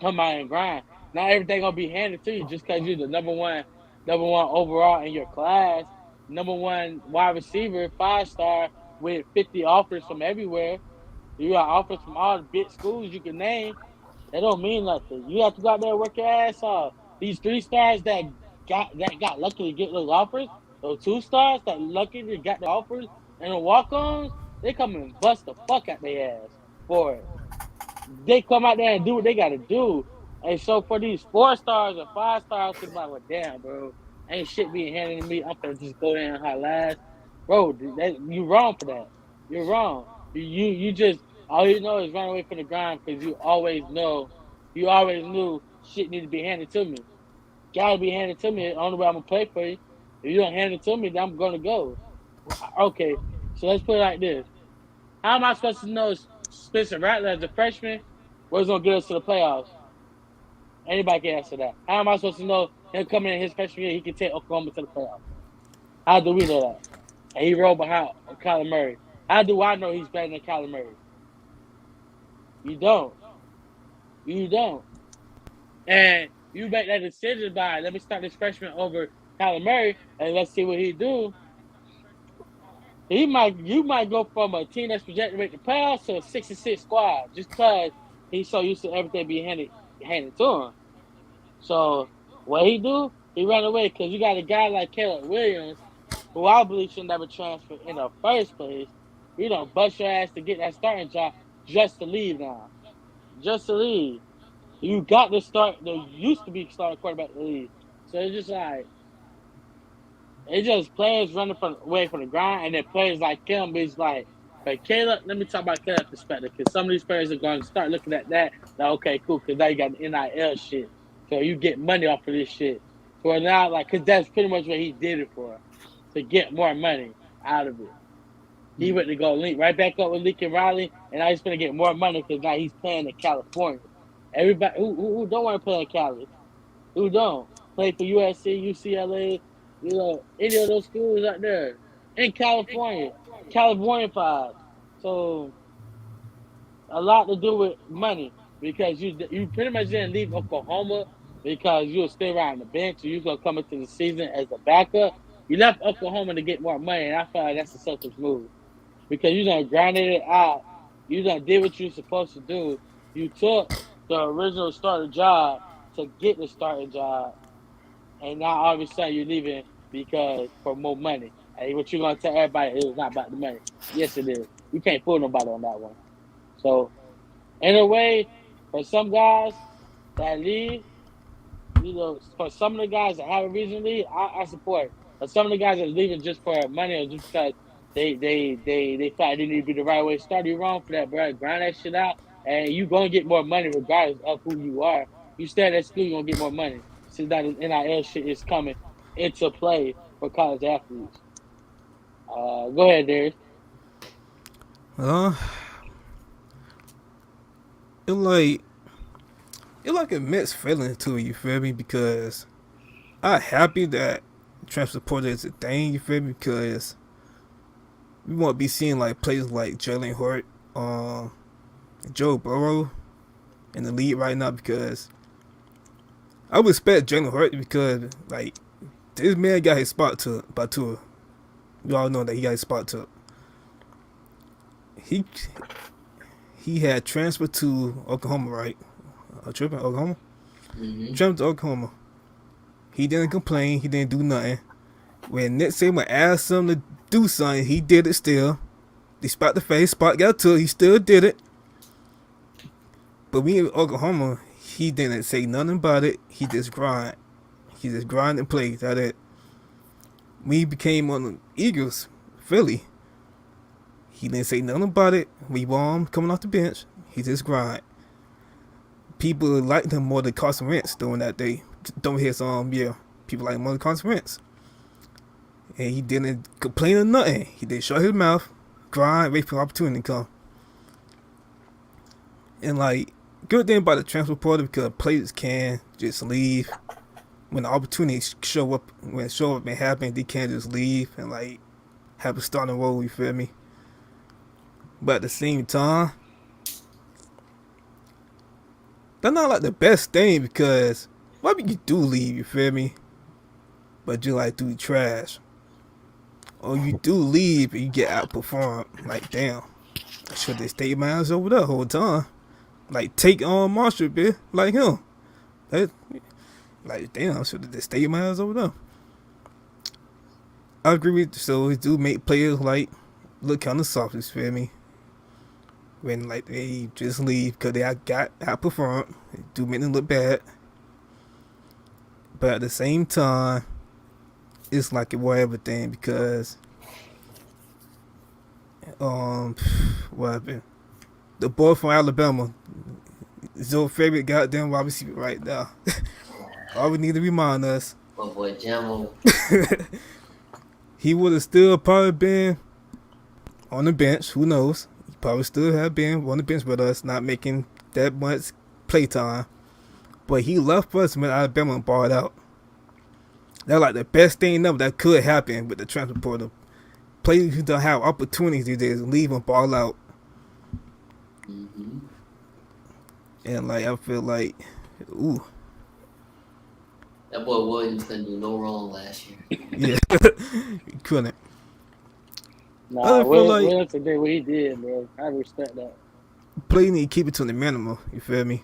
come out and grind. Not everything gonna be handed to you just because you're the number one overall in your class, number one wide receiver, 5-star with 50 offers from everywhere. You got offers from all the big schools you can name. That don't mean nothing. You have to go out there and work your ass off. These 3-stars that got lucky to get those offers, those 2-stars that lucky to get the offers, and the walk-ons, they come and bust the fuck out their ass for it. They come out there and do what they got to do. And so for these 4-stars or 5-stars, to be like, well, damn, bro, ain't shit being handed to me. I'm gonna just go there and hot last, bro. You wrong for that. You're wrong. You just all you know is run away from the grind because you always knew shit needed to be handed to me. Gotta be handed to me. The only way I'm gonna play for you. If you don't hand it to me, then I'm gonna go. Okay, so let's put it like this. How am I supposed to know Spencer Rattler as a freshman was gonna get us to the playoffs? Anybody can answer that. How am I supposed to know him coming in his freshman year he can take Oklahoma to the playoffs? How do we know that? And he rolled behind Kyler Murray. How do I know he's better than Kyler Murray? You don't. You don't. And you make that decision by let me start this freshman over Kyler Murray and let's see what he do. You might go from a team that's projected to make the playoffs to a 6-6 squad just because he's so used to everything being handed to him. So what he do? He ran away because you got a guy like Caleb Williams, who I believe should never transfer in the first place. You don't bust your ass to get that starting job just to leave now. Just to leave. You got to start. There used to be starting quarterback in the league. So it's just like it's just players running away from the grind, and then players like him is like, but Caleb. Let me talk about Caleb's perspective because some of these players are going to start looking at that. Like, okay, cool, because now you got the NIL shit, so you get money off of this shit. So now, like, because that's pretty much what he did it for, to get more money out of it. He went to go link right back up with Lincoln Riley, and now he's going to get more money because now he's playing in California. Everybody who don't want to play in Cali, who don't play for USC, UCLA, any of those schools out there in California, California vibes. So a lot to do with money because you pretty much didn't leave Oklahoma because you were stay around the bench. You was gonna come into the season as a backup. You left Oklahoma to get more money, and I feel like that's a selfish move because you done grinded it out. You done did what you were supposed to do. You took the original starter job to get the starting job, and now all of a sudden you're leaving because for more money. And what you're gonna tell everybody it was not about the money. Yes, it is. You can't fool nobody on that one. So in a way, for some guys that leave, for some of the guys that have a reason to leave, I support. But some of the guys that are leaving just for money or just because they thought it needed to be the right way to start, you wrong for that, bro. Grind that shit out, and you gonna get more money regardless of who you are. You stay at that school, you gonna get more money. Since that NIL shit is coming into play for college athletes. Go ahead, Darius. Uh, it like it like a mixed feeling too. You feel me? Because I'm happy that transfer portal is a thing. You feel me? Because we won't be seeing like players like Jalen Hurt, Joe Burrow in the league right now. Because I would expect Jalen Hurt because like this man got his spot to by Tua. You all know that he got his spot to. He had transferred to Oklahoma, right? A trip in Oklahoma. Mm-hmm. Trip to Oklahoma. He didn't complain. He didn't do nothing. When Nick Saban asked him to do something, he did it still. Despite the face, Spot got to it, he still did it. But we in Oklahoma, he didn't say nothing about it. He just grind. He just grind and play. That it. We became on the Eagles, Philly. He didn't say nothing about it. We won coming off the bench. He just grind. People liked him more than Carson Wentz during that day. Don't hear some, people like him more than Carson Wentz. And he didn't complain or nothing. He did shut his mouth, grind, wait for the opportunity to come. And like, good thing about the transfer portal because players can just leave. When the opportunities show up and happen, they can't just leave and like have a starting role, you feel me? But at the same time, that's not like the best thing because maybe you do leave, you feel me? But you like do trash. Or you do leave and you get outperformed. Like, damn, I should have stayed my ass over there the whole time. Like, take on Marshall, bitch, like him. Like, damn, I should have just stayed my ass over there. I agree with you. So it do make players like look kind of soft, you feel me? When like they just leave because they got outperformed, it do make them look bad. But at the same time, it's like a whatever thing because what happened? The boy from Alabama is your favorite goddamn wide receiver right now. All we need to remind us. My boy Jamo. He would have still probably been on the bench. Who knows? He probably still have been on the bench with us, not making that much playtime. But he left us when Alabama bought out. That's like the best thing ever that could happen with the transfer portal. Players who don't have opportunities to just leave and ball out. Mm-hmm. And like I feel like, ooh, That boy Williams couldn't do no wrong last year. yeah, you couldn't. I Nah, just feel Will like Williamson did what he did, bro. I respect that. play need to keep it to the minimum. You feel me?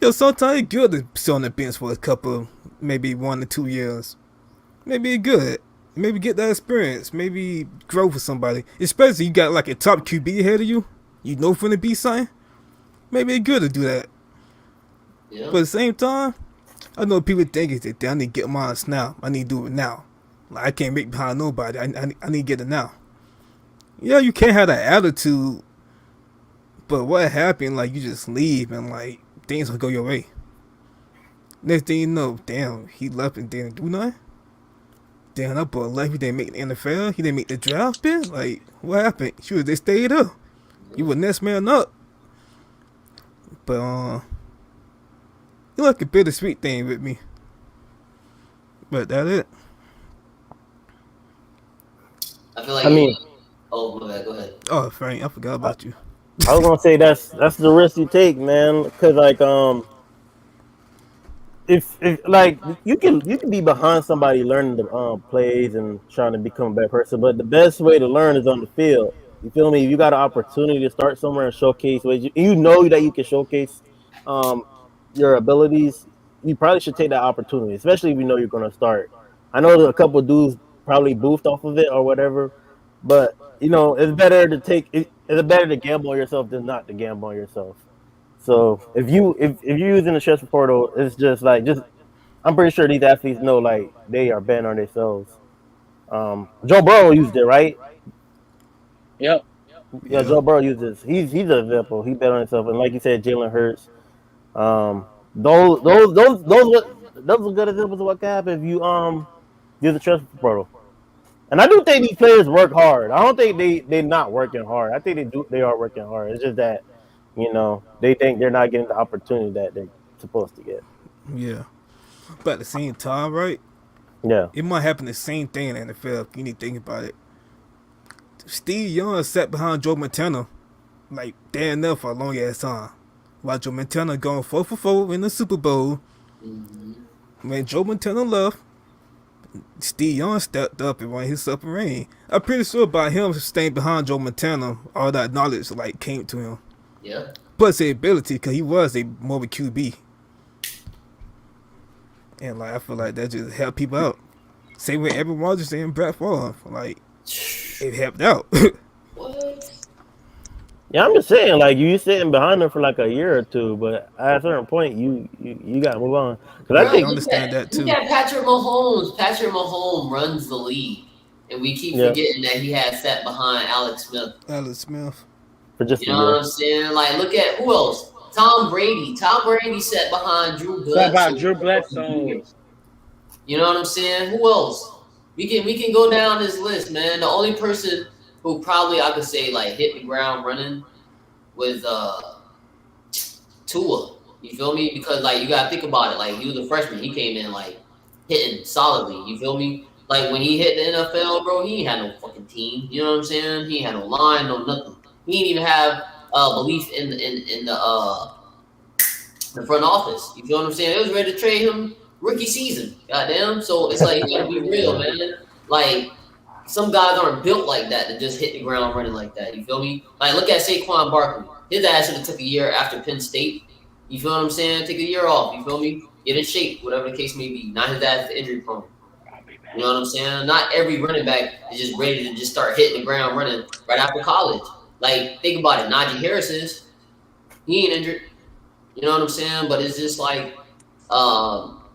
Yo, sometimes it's good to sit on the bench for a couple, maybe 1 to 2 years. Maybe it's good. Maybe get that experience. Maybe grow for somebody. Especially you got like a top QB ahead of you. You know finna be something. Maybe it's good to do that. Yeah. But at the same time, I know people think it's that I need to get mine now. I need to do it now. Like I can't make behind nobody. I need to get it now. Yeah, you can't have that attitude. But what happened? Like you just leave and like things will go your way. Next thing you know, damn, he left and didn't do nothing. Damn, that boy left. He didn't make the NFL. He didn't make the draft. Bit like what happened? Should they stayed up? You were next man up. But you like a bittersweet thing with me. But that it. I feel like I mean, oh my bad, go ahead. Oh, Frank, I forgot I, about you. I was gonna say that's the risk you take, man. Because like if like you can be behind somebody learning the plays and trying to become a better person, but the best way to learn is on the field. You feel me? If you got an opportunity to start somewhere and showcase ways you know that you can showcase um your abilities, you probably should take that opportunity, especially if you know you're gonna start. I know that a couple of dudes probably boofed off of it or whatever, but it's better to it's better to gamble on yourself than not to gamble on yourself. So if you're using the transfer portal, it's just I'm pretty sure these athletes know like they are betting on themselves. Joe Burrow used it, right? Yep. Yeah, Yeah, Joe Burrow used this. He's an example. He bet on himself, and like you said, Jalen Hurts. Those are good examples of what can happen if you use the transfer portal. And I do think these players work hard. I don't think they're not working hard. I think they are working hard. It's just that they think they're not getting the opportunity that they're supposed to get. yeah. But at the same time, right? Yeah. It might happen the same thing in the NFL. You need to think about it. Steve Young sat behind Joe Montana like damn enough for a long ass time. While Joe Montana going 4 for 4 in the Super Bowl. Mm-hmm. When Joe Montana left, Steve Young stepped up and won his upper reign. I'm pretty sure by him staying behind Joe Montana, all that knowledge like came to him. Yeah. Plus the ability, cause he was a more of a QB. And like I feel like that just helped people out. Same way Aaron Rodgers and Brett Favre, like it helped out. What? Yeah, I'm just saying, like you sitting behind them for like a year or two, but at a certain point, you got to move on. Because I Yeah, I Bro, think, understand that look too. at Patrick Mahomes. Patrick Mahomes runs the league, and we keep yeah, forgetting that he had sat behind Alex Smith. Alex Smith. for just You a know what year. I'm saying? Like, look at who else? Tom Brady. Tom Brady sat behind Drew Talk Bledsoe about Drew for a year. Bledsoe. You know what I'm saying? Who else? We can go down this list, man. The only person who probably I could say like hit the ground running was Tua. You feel me? Because like you gotta think about it. Like he was a freshman, he came in like hitting solidly. You feel me? Like when he hit the NFL, bro, he ain't had no fucking team. You know what I'm saying? He ain't had no line, no nothing. He didn't even have belief in the front office. You feel what I'm saying? They was ready to trade him rookie season. Goddamn. So it's like you gotta be real, man. Like some guys aren't built like that to just hit the ground running like that. You feel me? Like look at Saquon Barkley. His ass should have took a year after Penn State. You feel what I'm saying? Take a year off. You feel me? Get in shape, whatever the case may be. Not his ass injury prone. You know what I'm saying? Not every running back is just ready to just start hitting the ground running right after college. Like think about it. Najee Harris is. He ain't injured. You know what I'm saying? But it's just like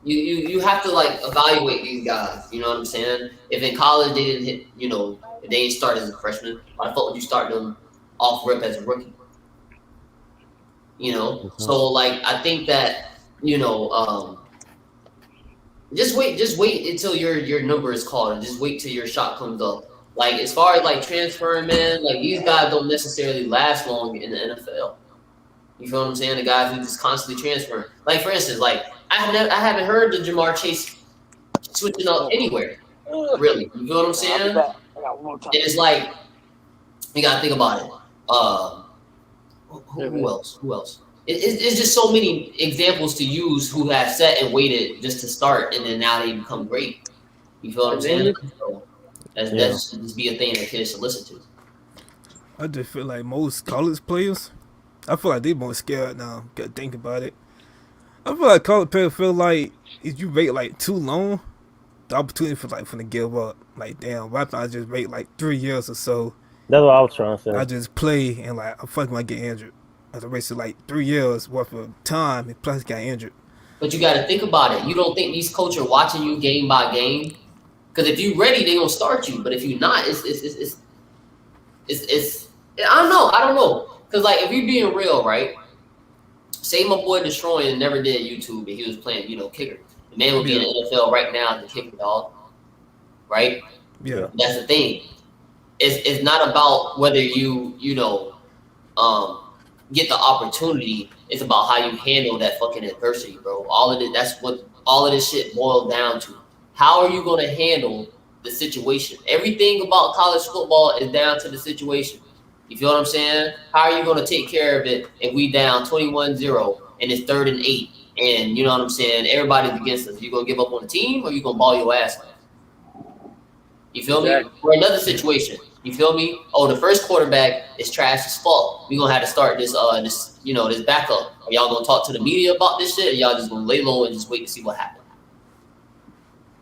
you have to like evaluate these guys. You know what I'm saying? If in college they didn't hit, if they didn't start as a freshman, why the fuck would you start them off rip as a rookie? So like I think that just wait until your number is called, and just wait till your shot comes up. Like as far as like transferring, man, like these guys don't necessarily last long in the NFL. You feel what I'm saying? The guys who just constantly transferring. Like for instance, like I haven't heard the Jamar Chase switching up anywhere. Really, you feel what I'm saying? And I got one more time. it's like you gotta think about it. Who else? Who else? It's just so many examples to use who have sat and waited just to start, and then now they become great. You feel what I'm saying? So that's just be a thing that kids should listen to. I just feel like most college players, I feel like they more scared now. Gotta think about it. I feel like college players feel like if you wait like too long, the opportunity for like for to give up. Like damn, why not I just wait like 3 years or so? That's what I was trying to say. I just play and like I fucking might get injured. I wasted like 3 years worth of time and plus got injured. But you got to think about it. You don't think these coaches are watching you game by game? Because if you're ready, they're gonna start you. But if you're not, it's I don't know. Because like if you're being real, right? Say my boy Destroying never did YouTube and he was playing, kicker. The man would be in the NFL right now as a kicker, dog. Right? Yeah. That's the thing. It's not about whether you get the opportunity. It's about how you handle that fucking adversity, bro. That's what all of this shit boils down to. How are you going to handle the situation? Everything about college football is down to the situation. You feel what I'm saying? How are you going to take care of it if we down 21-0 and it's 3rd and 8 and you know what I'm saying? Everybody's against us. You going to give up on the team or you going to ball your ass off? You feel me? Or another situation. You feel me? Oh, the first quarterback is trash as fuck. We gonna have to start this backup. Are y'all gonna talk to the media about this shit, or y'all just gonna lay low and just wait to see what happens?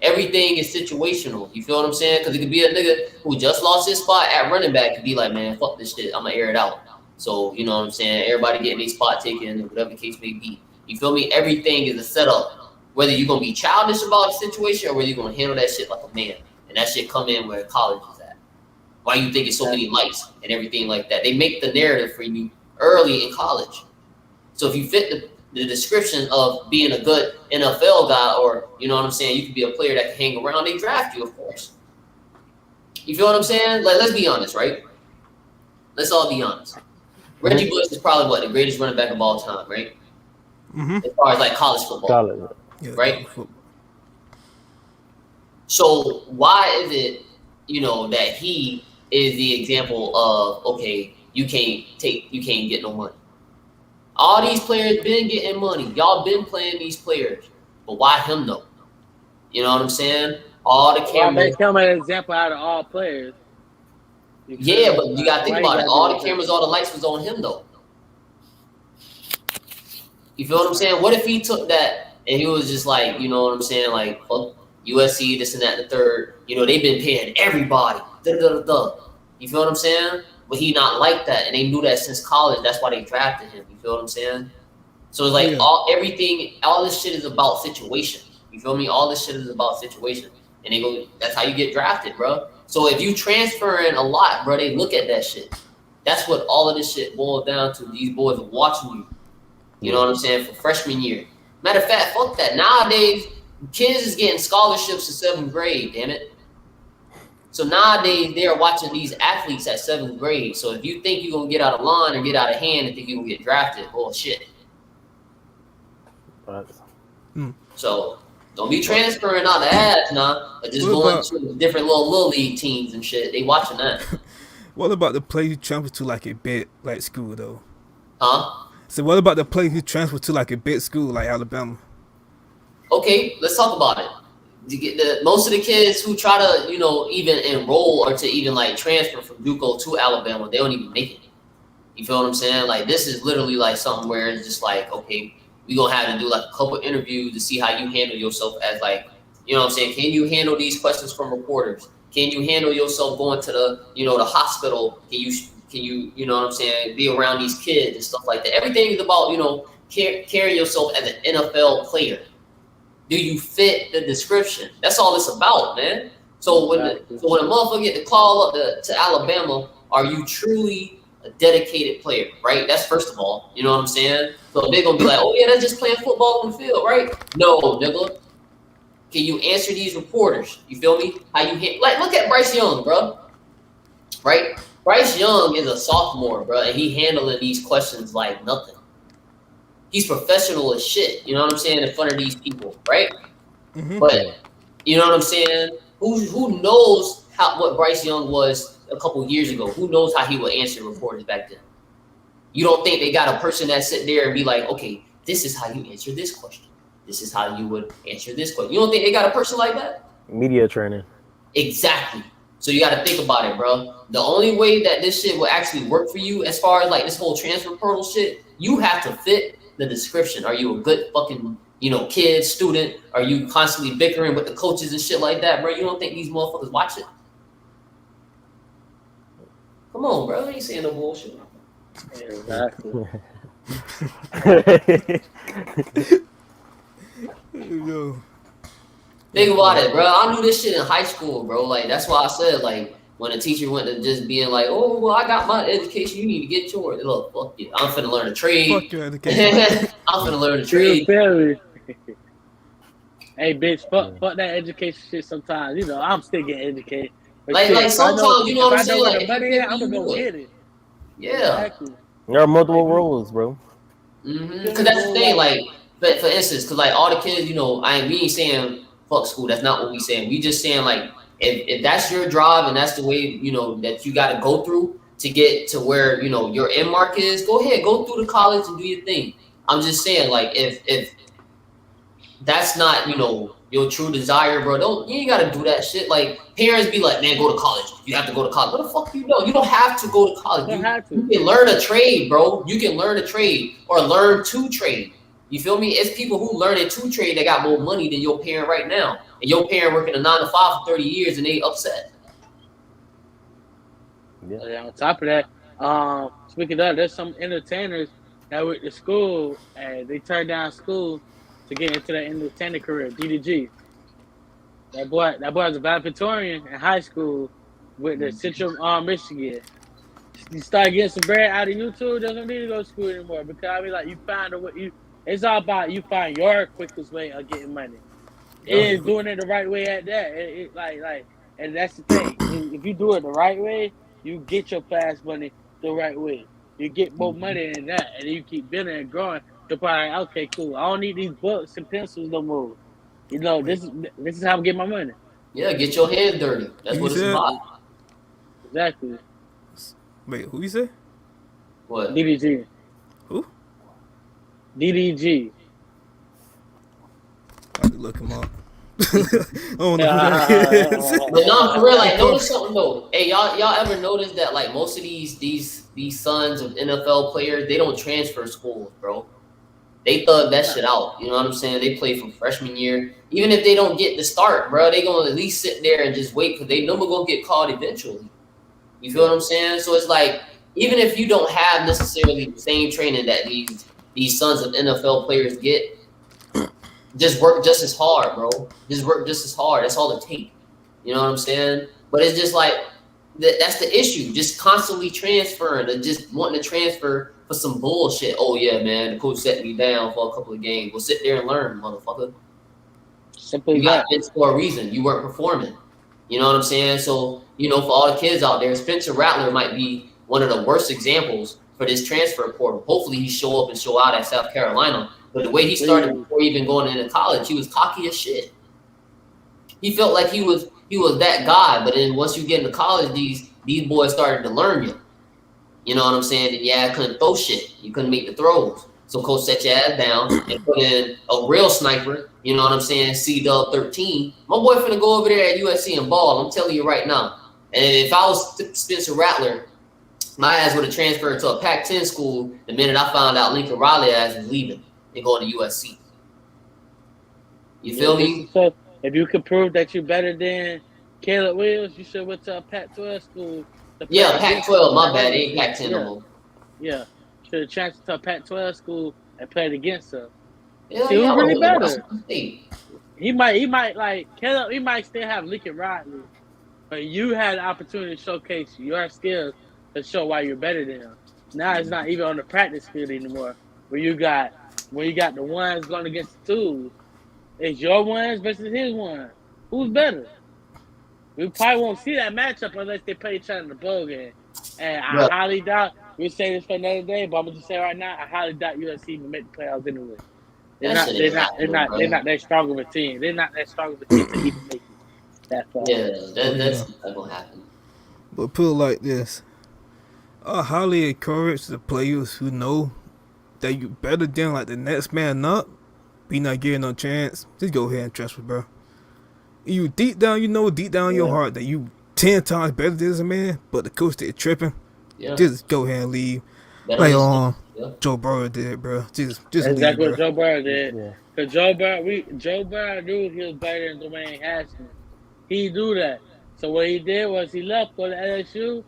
Everything is situational. You feel what I'm saying? Because it could be a nigga who just lost his spot at running back could be like, man, fuck this shit. I'm gonna air it out. So you know what I'm saying? Everybody getting their spot taken, whatever the case may be. You feel me? Everything is a setup. Whether you're gonna be childish about the situation or whether you're gonna handle that shit like a man. And that shit come in where college is at. Why you think it's so many lights and everything like that? They make the narrative for you early in college. So if you fit the description of being a good NFL guy or, you know what I'm saying, you could be a player that can hang around, they draft you, of course. You feel what I'm saying? Like, let's be honest, right? Let's all be honest. Reggie Bush is probably, the greatest running back of all time, right? Mm-hmm. As far as, like, college football. Right? So why is it, that he is the example of, okay, you can't get no money. All these players been getting money. Y'all been playing these players. But why him though? You know what I'm saying? All the cameras. Make him an example out of all players. Yeah, but you gotta think about it. All the cameras, all the lights was on him though. You feel what I'm saying? What if he took that and he was just like, you know what I'm saying, like, fuck USC, this and that, and the third. They've been paying everybody. You feel what I'm saying? But he not like that, and they knew that since college. That's why they drafted him. You feel what I'm saying? So it's like all this shit is about situation. You feel me? All this shit is about situation, and that's how you get drafted, bro. So if you transferring a lot, bro, they look at that shit. That's what all of this shit boils down to. These boys are watching you. You know what I'm saying? For freshman year. Matter of fact, fuck that. Nowadays, kids is getting scholarships in 7th grade, damn it. So nowadays, they're watching these athletes at 7th grade. So if you think you're going to get out of line or get out of hand and think you're going to get drafted, bullshit. Right. So don't be transferring out the ads now. Or just going to different little league teams and shit. They watching that. What about the player who transferred to like a big like school though? Huh? So what about the player who transferred to like a big school like Alabama? Okay, let's talk about it. Most of the kids who try to, even enroll or to even like transfer from JUCO to Alabama, they don't even make it. You feel what I'm saying? Like this is literally like something where it's just like, okay, we gonna have to do like a couple interviews to see how you handle yourself as like, you know what I'm saying? Can you handle these questions from reporters? Can you handle yourself going to the, the hospital? Can you, you know what I'm saying, be around these kids and stuff like that? Everything is about, carrying yourself as an NFL player. Do you fit the description? That's all it's about, man. So when a motherfucker get the call up to Alabama, are you truly a dedicated player, right? That's first of all, you know what I'm saying? So they're gonna be like, oh yeah, that's just playing football on the field, right? No, nigga. Can you answer these reporters? You feel me? How you look at Bryce Young, bro. Right? Bryce Young is a sophomore, bro, and he handling these questions like nothing. He's professional as shit, you know what I'm saying, in front of these people, right? Mm-hmm. But You know what I'm saying? Who knows what Bryce Young was a couple years ago? Who knows how he would answer reporters back then? You don't think they got a person that sit there and be like, okay, this is how you answer this question. This is how you would answer this question. You don't think they got a person like that? Media training. Exactly. So you got to think about it, bro. The only way that this shit will actually work for you, as far as like this whole transfer portal shit, you have to fit the description. Are you a good fucking, kid, student? Are you constantly bickering with the coaches and shit like that, bro? You don't think these motherfuckers watch it? Come on, bro. I ain't saying no bullshit. Exactly. Yo. Think about it, bro. I knew this shit in high school, bro. Like, that's why I said, like, when a teacher went to just being like, oh, well, I got my education, you need to get yours. Look, fuck you. I'm finna learn a trade. Fuck your education. I'm finna learn a trade. Hey, bitch, fuck that education shit sometimes. I'm still getting educated. But Like sometimes, you know what I'm saying? Like, if I know where the money is, I'm going to go get it. Yeah. Exactly. There are multiple roles, bro. Because that's the thing, like, for instance, because, like, all the kids, we ain't saying fuck school. That's not what we saying. We just saying, like, if that's your job and that's the way, that you got to go through to get to where, your end mark is, go ahead, go through the college and do your thing. I'm just saying, like, if that's not, your true desire, bro, you ain't got to do that shit. Like, parents be like, man, go to college. You have to go to college. What the fuck you know? You don't have to go to college. You can learn a trade, bro. You can learn a trade or learn to trade. You feel me? It's people who learn it to trade that got more money than your parent right now. And your parent working a 9 to 5 for 30 years and they upset. Yeah. On top of that, speaking of that, there's some entertainers that went to school and they turned down school to get into the entertainment career. DDG. That boy was a valedictorian in high school with the Central Michigan. You start getting some bread out of YouTube, doesn't need to go to school anymore because you find a way. It's all about you find your quickest way of getting money. And doing it the right way at that. And that's the thing. If you do it the right way, you get your fast money the right way. You get more money than that, and you keep building and growing. You're probably okay, cool. I don't need these books and pencils no more. This is how I'm getting my money. Yeah, get your hands dirty. That's what it's about. Exactly. Wait, who you say? What? DDG. Who? DDG. I have to look him up. I don't know who that is. But no, for real, like, notice something though. Hey, y'all ever notice that like most of these sons of NFL players, they don't transfer schools, bro. They thug that shit out. You know what I'm saying? They play from freshman year. Even if they don't get the start, bro, they gonna at least sit there and just wait because they know we're gonna get called eventually. You feel what I'm saying? So it's like, even if you don't have necessarily the same training that these sons of NFL players get, just work just as hard, bro. Just work just as hard. That's all it takes. You know what I'm saying? But it's just like, that's the issue. Just constantly transferring and just wanting to transfer for some bullshit. Oh, yeah, man, the coach set me down for a couple of games. Well, sit there and learn, motherfucker. Simple. You got this for a reason. You weren't performing. You know what I'm saying? So, for all the kids out there, Spencer Rattler might be one of the worst examples for this transfer portal. Hopefully he show up and show out at South Carolina. But the way he started before even going into college, he was cocky as shit. He felt like he was that guy, but then once you get into college, these boys started to learn you. You know what I'm saying? And I couldn't throw shit. You couldn't make the throws. So coach set your ass down and put in a real sniper, you know what I'm saying, C-Dub 13. My boy finna go over there at USC and ball, I'm telling you right now. And if I was Spencer Rattler, my ass would have transferred to a Pac-10 school the minute I found out Lincoln Riley ass was leaving and going to USC. You feel me? So if you could prove that you're better than Caleb Williams, you should have went to a Pac-12 school. Yeah, Pac-12, my bad. It ain't Pac-10 no more. Yeah. Should have transferred to a Pac-12 school and played against her. Yeah, he was really better. He might like Caleb. He might still have Lincoln Riley, but you had the opportunity to showcase your skills to show why you're better than him. Now it's not even on the practice field anymore. When you got the ones going against the twos, it's your ones versus his ones. Who's better? We probably won't see that matchup unless they play each other in the bowl game. And I highly doubt. We'll say this for another day, but I'm gonna just say right now, I highly doubt USC will make the playoffs anyway. They're That not. shit They're ain't not. They're happening, not. They're bro. not that strong of a team. They're not that strong of a team to even make it that far. Yeah, Oh yeah. that's not gonna happen. But put it like this: I highly encourage the players who know that you better than like the next man up. Be not getting no chance. Just go ahead and trust me, bro. You deep down, you know, deep down in your Yeah. heart that you 10 times better than this man. But the coach did tripping. Yeah, Just go ahead and leave. better Like listen. Yeah, Joe Burrow did, bro. Just That's leave, exactly what bro. Joe Burrow did. Yeah. Cause Joe Burrow knew he was better than Dwayne Haskins. He knew that. So what he did was he left, go to LSU.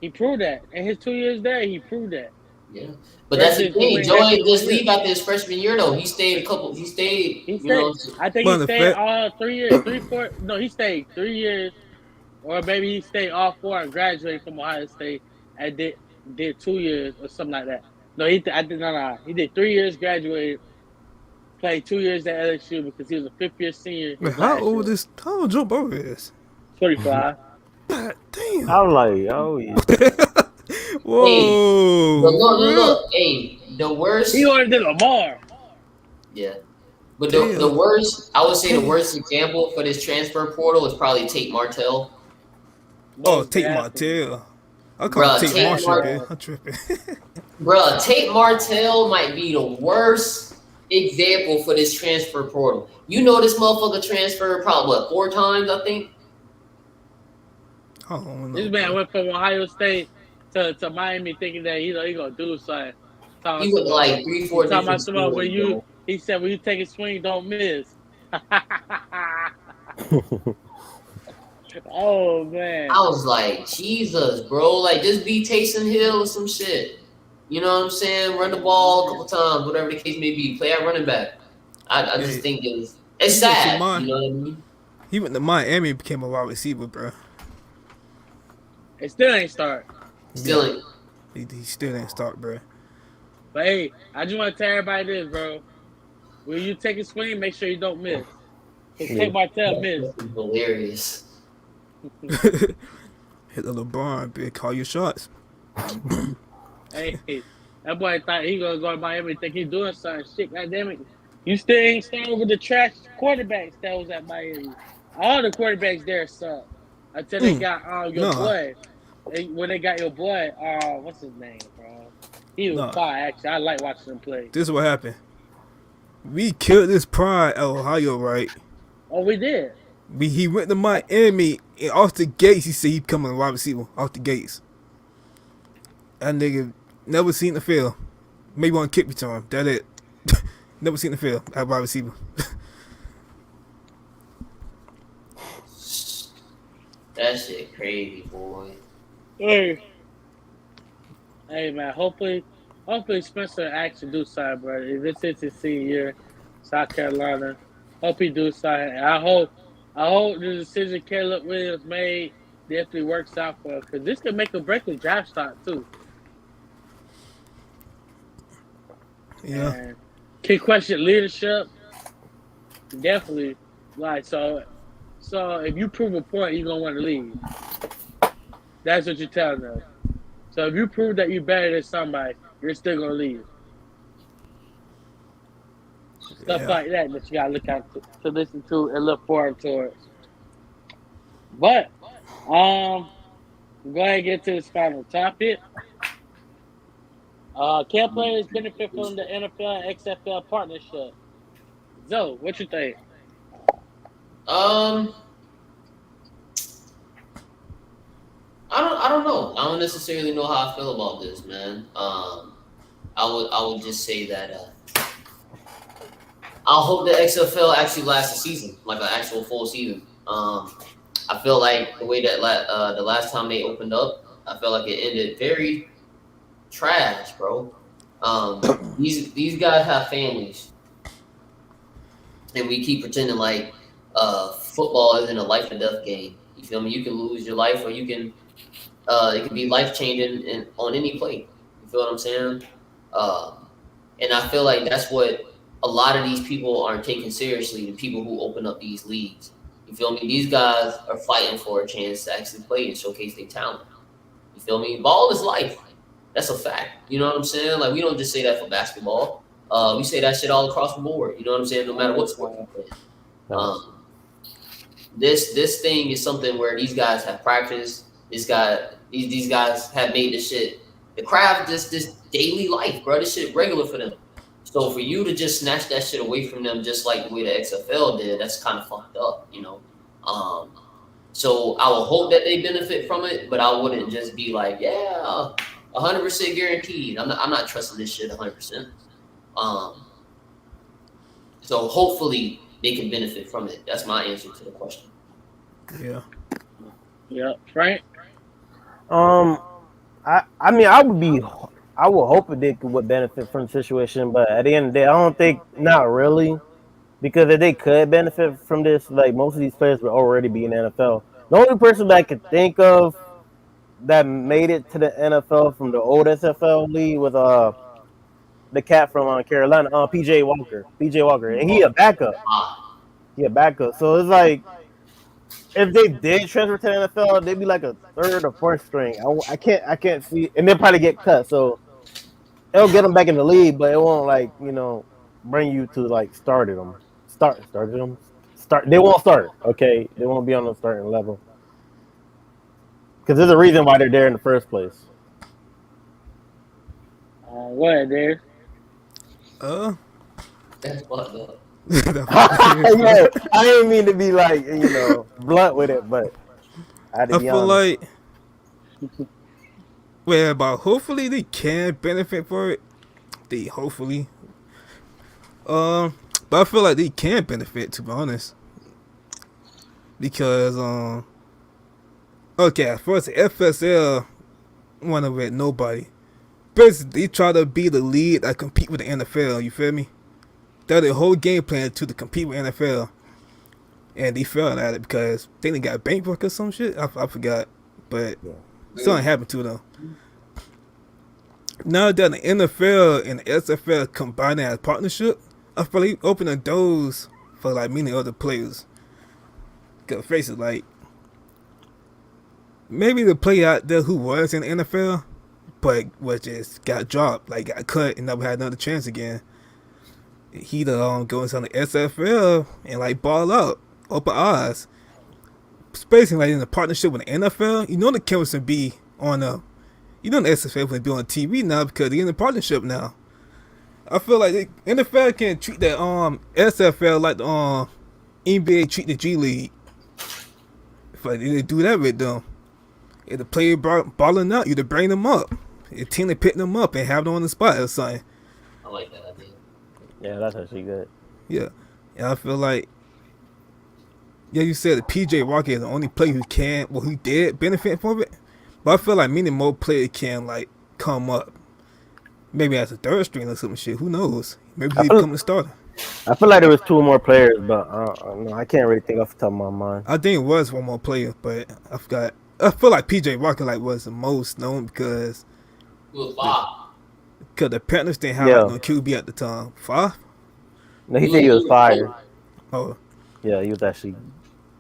He proved that. In his 2 years there, he proved that. yeah. But that's the Versus thing. Dwayne Joe Haskins ain't just 1 year. leave after his freshman year though. He stayed a couple. He stayed. He You stayed. know. I think he But the stayed fact, all 3 years, 4. No, he stayed 3 years, or maybe he stayed all 4 and graduated from Ohio State and did 2 years or something like that. No, I did not. No. He did 3 years, graduated, played 2 years at LSU because he was a fifth year senior man, his last year. how old Joe Burrow is? 25. God damn. I was like, oh yeah. Hey, but Whoa, for real? look. Hey, the He worst. older than Lamar. Yeah. But the Damn. worst, I would say the Damn. worst example for this transfer portal is probably Tate Martell. Oh, Most Tate definitely. Martell. I call him Bruh, Tate Most Marshall, man. definitely. I'm tripping. Tate Martell might be the worst example for this transfer portal. You know this motherfucker transferred probably what, 4 times, I think. I don't know, This man bro. went from Ohio State to Miami thinking that he gonna do something. Talking He went to about like three, he four talking about different some when schools, you bro. he said when you take a swing, don't miss. Oh I man. was like, Jesus, bro, like just be Taysom Hill or some shit. You know what I'm saying? Run the ball a couple times, whatever the case may be. Play at running back. I just Hey, think it's he went to sad. my You know what I mean? he went to Miami and became a wide receiver, bro. It still ain't start. Yeah, Still, he still didn't start, bro. But hey, I just want to tell everybody this, bro. When you take a swing, make sure you don't miss. Cause Yeah. Tate Martell missed. that's hilarious. Hit the LeBron, big. Call your shots. Hey, that boy thought he gonna go to Miami, think he doing something. Shit, goddamn it! You still ain't starting with the trash quarterbacks that was at Miami. All the quarterbacks there suck until they got your Nah, boy. When they got your boy, what's his name, bro? He was nah. fire. Actually, I like watching him play. This is what happened. We killed this pride at Ohio, right? Oh, we did. He went to Miami and off the gates he said he becoming a wide receiver off the gates. That nigga never seen the field. Maybe one kick return. That it. Never seen the field at wide receiver. That shit crazy, boy. Hey, hey, man. Hopefully Spencer actually do something, bro. If this is his senior year, South Carolina, hope he do something. I hope the decision Caleb Williams made definitely works out for him because this could make or break the draft stock too. Yeah. And key question leadership, definitely. Like so if you prove a point, you're gonna want to leave. That's what you're telling us. So if you prove that you're better than somebody, you're still gonna leave. Stuff Yeah. like that you gotta look out to listen to and look forward towards. But go ahead and get to this final topic. Can players benefit from the NFL and XFL partnership? Zoe, what you think? Um, I don't know. I don't necessarily know how I feel about this, man. I would just say that I hope the XFL actually lasts a season, like an actual full season. I feel like the way that the last time they opened up, I felt like it ended very trash, bro. These guys have families, and we keep pretending like football isn't a life or death game. You feel me? You can lose your life, or you can it can be life changing on any play. You feel what I'm saying? And I feel like that's what a lot of these people aren't taking seriously. The people who open up these leagues. You feel me? These guys are fighting for a chance to actually play and showcase their talent. You feel me? Ball is life. That's a fact. You know what I'm saying? Like we don't just say that for basketball. We say that shit all across the board. You know what I'm saying? No matter what sport you play. This thing is something where these guys have practiced. These guys have made this shit. The craft, this daily life, bro. This shit regular for them. So for you to just snatch that shit away from them, just like the way the XFL did, that's kind of fucked up, you know. So I will hope that they benefit from it, but I wouldn't just be like, yeah, 100% guaranteed. I'm not trusting this shit 100%. So hopefully they can benefit from it. That's my answer to the question. Yeah. Yeah, Frank. I mean, I would hope that they would benefit from the situation, but at the end of the day, I don't think not really, because if they could benefit from this, like most of these players would already be in the NFL. The only person that I could think of that made it to the NFL from the old SFL league was the cat from Carolina, PJ Walker, and he a backup. He a backup, so it's like if they did transfer to the NFL, they'd be like a third or fourth string. I can't see, and they'll probably get cut. So it'll get them back in the league, but it won't bring you to started them. Started them. They won't start. Okay, they won't be on the starting level because there's a reason why they're there in the first place. What, Dave? That's fucked up. Yeah, I didn't mean to be blunt with it, but I feel like but hopefully they can benefit for it. Hopefully. But I feel like they can benefit, to be honest. Because okay, at first the FSL wanna with nobody. Basically they try to be the league that compete with the NFL, you feel me? They're the whole game plan to compete with NFL. And they failed at it because they didn't got bankrupt or some shit. I forgot. But something happened to them. Now that the NFL and the SFL combined as partnership, I feel like opening doors for many other players. Cause face it, maybe the player out there who was in the NFL, but just got dropped, got cut and never had another chance again. He go into the SFL and ball out, open eyes. Especially in a partnership with the NFL, the chemistry be on the SFL will be on TV now because they're in a partnership now. I feel like the NFL can treat that SFL like the NBA treat the G League. If they do that with them, if the player balling out, you to bring them up. If team to pick them up and have them on the spot or something. I like that idea. Yeah, that's actually good. Yeah, and I feel like, you said that PJ Walker is the only player who did benefit from it. But I feel like many more players can come up, maybe as a third string or some shit. Who knows? Maybe he become a starter. I feel like there was two more players, but I can't really think off the top of my mind. I think it was one more player, but I forgot. I feel like PJ Walker was the most known because the Panthers didn't have no QB at the time. 5? No, he said he was fired. Oh, yeah, he was actually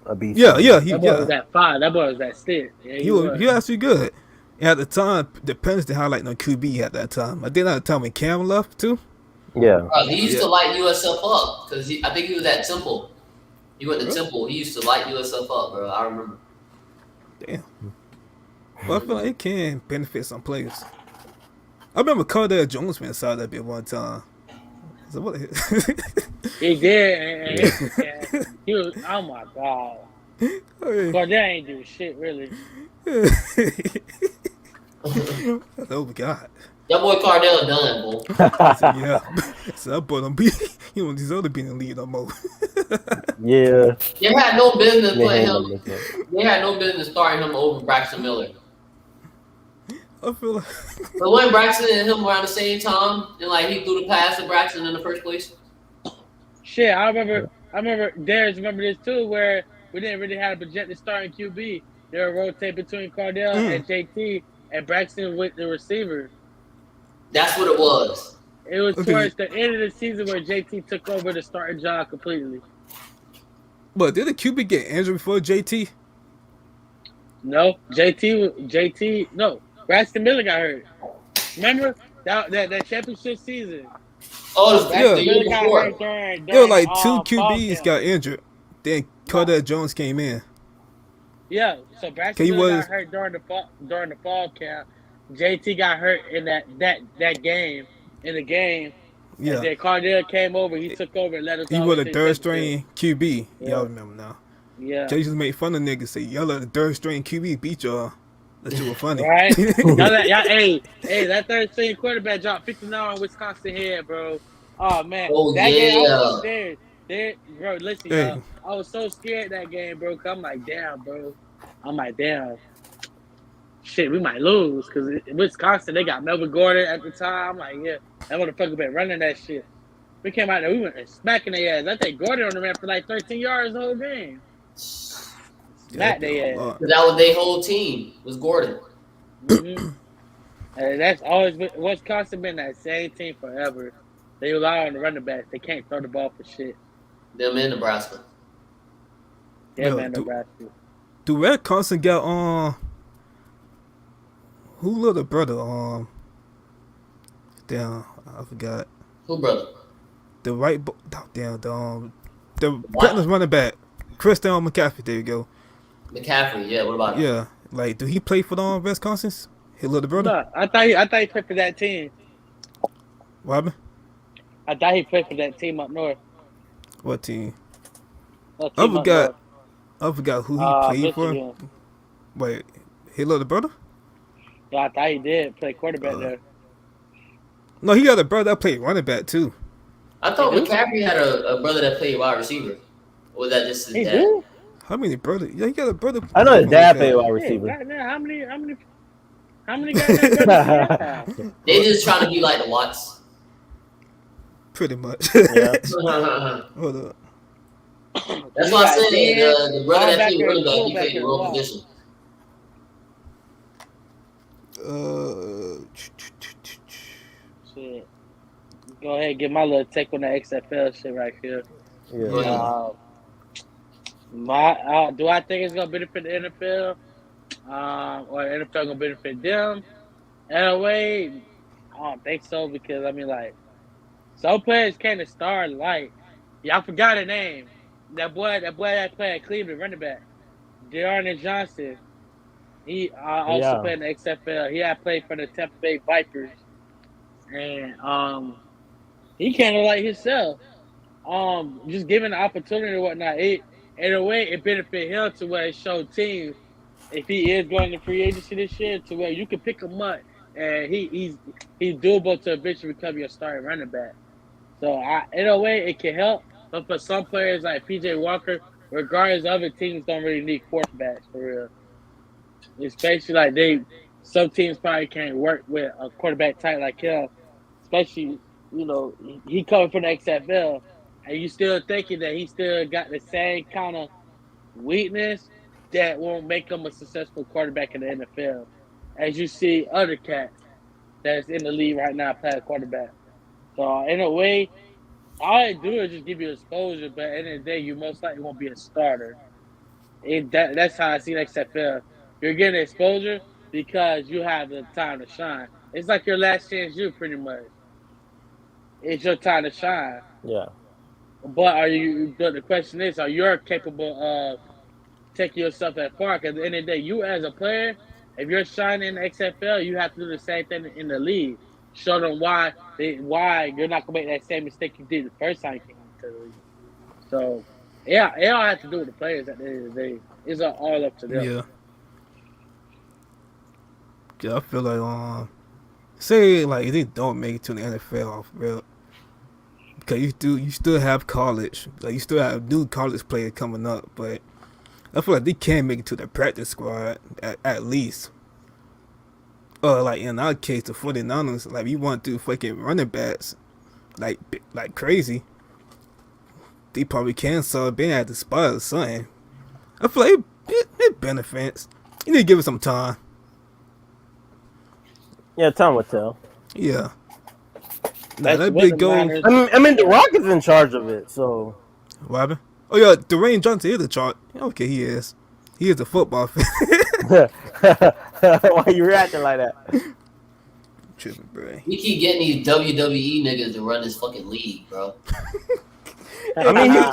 a beast. Yeah. That boy was at 5. That boy was at 6. Yeah, he was actually good. And at the time, the Panthers didn't have no QB at that time. I did at the time when Cam left too. Yeah. He used to light USF up because I think he was at Temple. He went to Temple. He used to light USF up, bro. I remember. Damn. Well, I feel like it can benefit some players. I remember Cardell Jones went inside that bit one time. So what? He did. And he was. Oh my god. Cardell ain't do shit really. Oh my god. That boy Cardell done, boy. Yeah. So that boy don't be. You want these other being in the lead no more. Yeah. They had no business playing him. They had no business starting him over Braxton Miller. I feel like. But when Braxton and him around the same time, and he threw the pass to Braxton in the first place. Shit, I remember. Darius remember this too, where we didn't really have a projected starting QB. They would rotate between Cardell and JT, and Braxton with the receiver. That's what it was. It was towards the end of the season where JT took over the starting job completely. But did the QB get injured before JT? No, JT. No, Braxton Miller got hurt. Remember that championship season? Oh, Braxton the Yeah. year Miller got before. hurt during There were the like two fall QBs camp. got injured. Then No, Cardell Jones came in. yeah. So Okay, Braxton he Miller got was hurt during the fall camp. JT got hurt in that game in the game, and yeah. then Cardell came over. He took over and led us He all the way was a to the third championship. string QB. Y'all Yeah, remember now. yeah. Jay used to make fun of niggas say y'all let the third string QB beat y'all. That shit was funny. Right? Hey, that third string quarterback dropped 59 on Wisconsin head, bro. Oh man, Oh that game I was so yeah. scared. There, bro. Listen, y'all, Hey, I was so scared that game, bro. 'Cause I'm like, damn, bro. I'm like, damn, shit, we might lose because Wisconsin they got Melvin Gordon at the time. I'm like, yeah, that motherfucker been running that shit. We came out there, we went smacking their ass. I think Gordon on the ran for like 13 yards the whole game. yeah, that Smacked been a their ass. lot. That was their whole team was Gordon. Mm-hmm. And that's always been Wisconsin been that same team forever. They rely on the running backs. They can't throw the ball for shit. Them in Nebraska. Yeah, Yo, man, Nebraska. do Red Carson got who little brother damn I forgot Who brother? the damn the What? Cardinals running back Christian McCaffrey. There you go. McCaffrey. Yeah. What about him? Yeah, like do he play for the Wisconsin's? His little brother. No, I thought he played for that team. What happened? I thought he played for that team up north. What team? That I team up forgot. north. I forgot who he played for. Michigan. Wait, his little brother? Yeah, I thought he did play quarterback there. No, he got a brother that played running back too. I thought He do? McCaffrey had a brother that played wide receiver. Or was that just his He dad? do? How many brothers? Yeah, he got a brother. I know his dad played wide Hey, receiver. goddamn, how many goddamn brothers do you have? They just trying to be like the Watts. Pretty much. Yeah. That's Hold up. why You I got said DN, the brother that played linebacker, running and back, he fullback played in the the wrong wall. position. Shit. Go ahead, get my little take on the XFL shit right here. Go Yeah. ahead. Do I think it's gonna benefit the NFL? Or the NFL gonna benefit them? In a way, I don't think so because I mean, like, some players can't start. Like, y'all forgot a name. That played at Cleveland, running back, Dearness Johnson. He also Yeah. played in the XFL. He had played for the Tampa Bay Vipers, and he kind of like himself. Just given the opportunity and whatnot, it in a way it benefit him to where it showed teams if he is going to free agency this year to where you can pick him up and he's doable to eventually become your starting running back. So in a way it can help, but for some players like PJ Walker, regardless of other teams don't really need quarterbacks for real. Especially like some teams probably can't work with a quarterback type like him, especially he coming from the XFL, and you still thinking that he still got the same kind of weakness that won't make him a successful quarterback in the NFL, as you see other cats that's in the league right now playing quarterback. So in a way, all they do is just give you exposure, but at the end of the day, you most likely won't be a starter. That's how I see the XFL. You're getting exposure because you have the time to shine. It's like your last chance, pretty much. It's your time to shine. Yeah. But the question is, are you capable of taking yourself that far? Because at the end of the day, you as a player, if you're shining in the XFL, you have to do the same thing in the league. Show them why you're not gonna make that same mistake you did the first time you came into the league. So yeah, it all has to do with the players at the end of the day. It's all up to them. Yeah. Yeah, I feel like say like they don't make it to the NFL off real, because you still have college, like you still have new college players coming up, but I feel like they can make it to the practice squad at least. Like in our case, the 49ers, like we want to fucking running backs, like crazy. They probably can sub in at the spot or something. I feel like it benefits. You need to give it some time. Yeah, time will tell. Yeah. That's That'd what be a the goal. Niners- I mean, the Rockets in charge of it, so What happened? Oh yeah, Dwayne Johnson is a chart. Okay, he is. He is a football fan. why you reacting like that? tripping, bro. We keep getting these WWE niggas to run this fucking league, bro. I mean, yeah,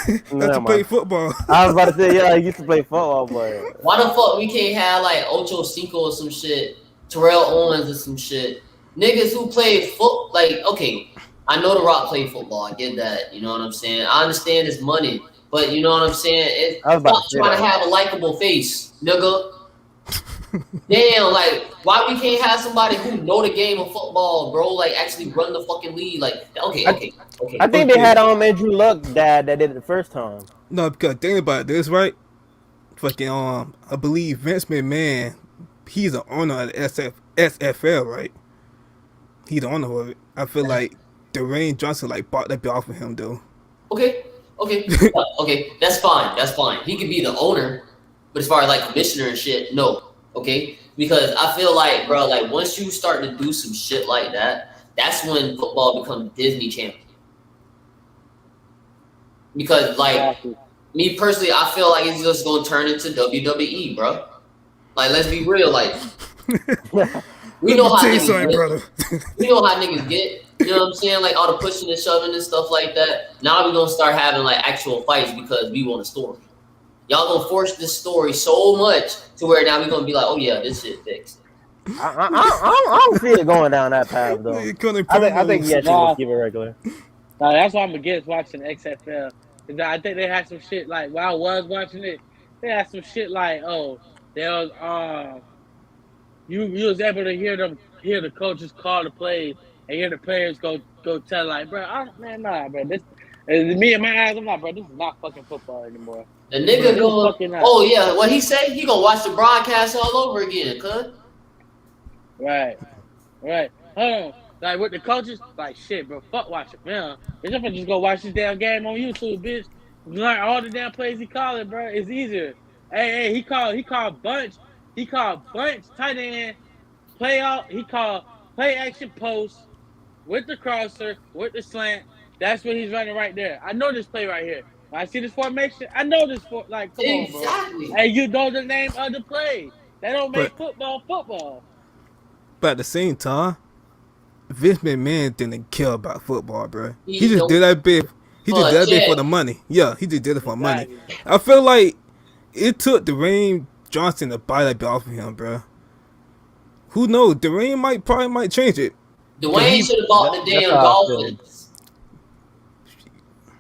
that's Never to play mind. football. I was about to say, yeah, I used to play football, but Why the fuck we can't have like Ocho Cinco or some shit, Terrell Owens or some shit? Niggas who play foot, like, okay, I know The Rock played football. I get that. You know what I'm saying? I understand it's money, but you know what I'm saying? It's I was about not to say trying to that. have a likable face, nigga. Damn, like, why we can't have somebody who know the game of football, bro? Like, actually run the fucking league. Like, okay. I think they Okay. had Andrew Luck that did it the first time. No, because think about this, right? Fucking I believe Vince McMahon, he's the owner of the SFL, right? He's the owner of it. I feel like Dwayne Johnson like bought that bit off of him though. Okay. That's fine. He could be the owner, but as far as like commissioner and shit, no. Okay, because I feel like, bro, like once you start to do some shit like that, that's when football becomes Disney Channel. Because like me personally, I feel like it's just gonna turn into WWE, bro. Like, let's be real, like we know how Tell you niggas something, get. brother. We know how niggas get. You know what I'm saying? Like all the pushing and shoving and stuff like that. Now we're gonna start having like actual fights because we want a story. Y'all gonna force this story so much to where now we're gonna be like, oh yeah, this shit fixed. I don't see it going down that path though. You couldn't I think promos. yeah, she will keep it regular. Nah, that's why I'm against watching XFL. 'Cause I think they had some shit like while I was watching it, they had some shit like, oh, there was you was able to hear the coaches call the plays and hear the players go tell like, bro, bro, this and me in my eyes, I'm like, bro, this is not fucking football anymore. The nigga Bro, going, fucking not. oh yeah, what he say? He gonna watch the broadcast all over again, cuz. Right. Hold on. Like with the coaches, like shit, bro. Fuck watching film. Bitch, I'm gonna just go watch this damn game on YouTube, bitch. Learn all the damn plays he calling, bro. It's easier. Hey, he called bunch. He called bunch, tight end, play out. He called play action post with the crosser, with the slant. That's what he's running right there. I know this play right here. When I see this formation, I know this like come on, bro. Exactly. Hey, you know the name of the play. That don't make football. But at the same time, Vince McMahon didn't care about football, bro. He He just don't- did that bit. He just For did that bit check. for the money. Yeah, he just did it for money. Exactly. I feel like it took Dwayne Johnson to buy that bit off of him, bro. Who knows? Dwayne probably might change it. Dwayne should have bought the That's damn how I feel. Dolphins.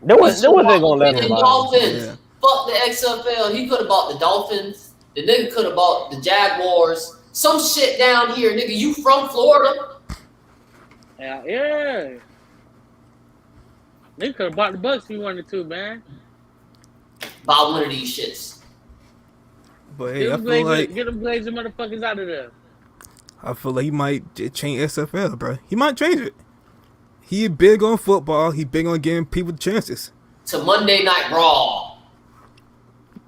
There was they gonna let him The buy. Dolphins. Yeah. Fuck the XFL. He could have bought the Dolphins. The nigga could have bought the Jaguars. Some shit down here, nigga. You from Florida? Yeah. They could have bought the Bucks if he wanted to, man. Buy one of these shits. But hey, I feel like Get them Glazer motherfuckers out of there. he might change SFL, bro. He might change it. He big on football. He big on giving people chances. To Monday Night Raw.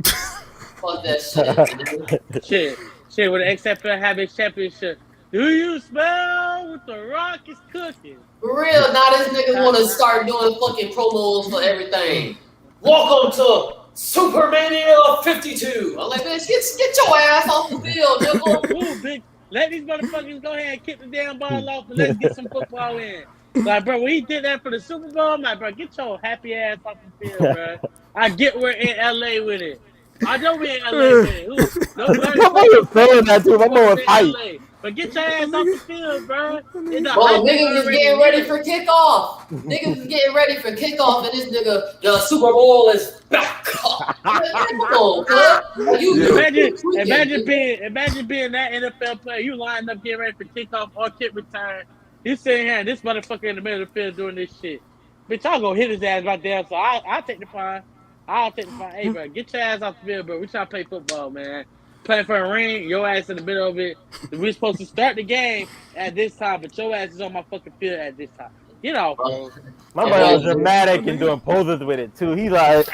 Fuck that shit, nigga. Shit, when the XFL have its championship, do you smell what the Rock is cooking? For real, now this nigga want to start doing fucking promos for everything. Welcome to Supermania 52. I'm like, bitch, get your ass off the field, nigga. Ooh, bitch, let these motherfuckers go ahead and kick the damn ball off and let's get some football in. Like, bro, when he did that for the Super Bowl, I'm like, bro, get your happy ass off the field, bro. I get we're in LA with it. I know we're in LA with it. My boy was feeling that too. My boy was hype. But get your ass off the field, bro. Bro, niggas is getting ready for kickoff. Niggas is getting ready for kickoff, and this nigga, the Super Bowl is back. Come on, cuz. Imagine being that NFL player. You lined up getting ready for kickoff or kick return. You sitting here and this motherfucker in the middle of the field doing this shit. Bitch, I'll go hit his ass right there. So I'll take the fine. Hey, bro, get your ass off the field, bro. We trying to play football, man. Playing for a ring, your ass in the middle of it. We're supposed to start the game at this time, but your ass is on my fucking field at this time. Get off, bro. My boy was dramatic and doing poses with it too. He's like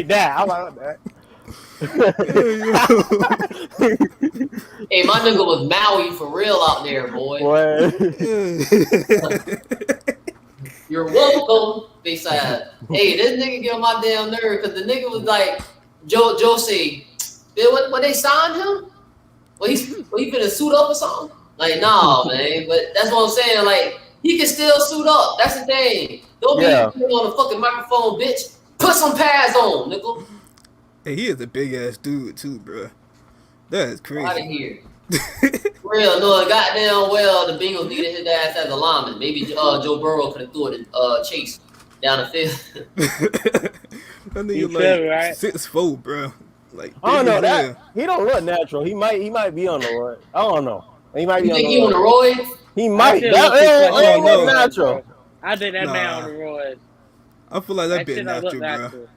that. I like that. Hey, my nigga was Maui for real out there, boy. You're welcome. They said, hey, this nigga get on my damn nerve because the nigga was like, Joe say, what they signed him? Well, he finna suit up or something? Like, nah, man. But that's what I'm saying. Like, he can still suit up. That's the thing. Don't be on the fucking microphone, bitch. Put some pads on, nigga. Hey, he is a big ass dude too, bro. That is Out of crazy. here. Real, no, goddamn well, the Bengals needed his ass as a lineman. Maybe Joe Burrow could have threw it Chase down the field. That nigga like 6'4", bro. Like, I don't know that he don't look natural. He might be on the road. I don't know. He might be you on think the he on the roid? He might. That ain't look natural. I think that man on the roid. I feel like that bit natural, bro.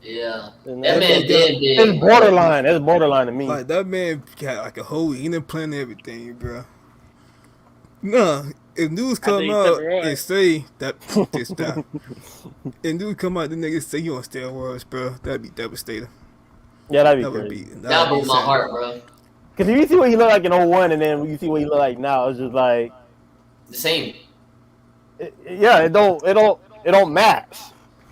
Yeah, that man dead. It's borderline. It's borderline to me. Like that man got like a whole eating plan and everything, bro. Nah, if news come out and say that this down, and news come out, the niggas say you on steroids, bro, that'd be devastating. Yeah, that'd be crazy. That broke my heart, bro. Cause if you see what he looked like in 01 and then you see what he look like now, it's just like the same. It don't match.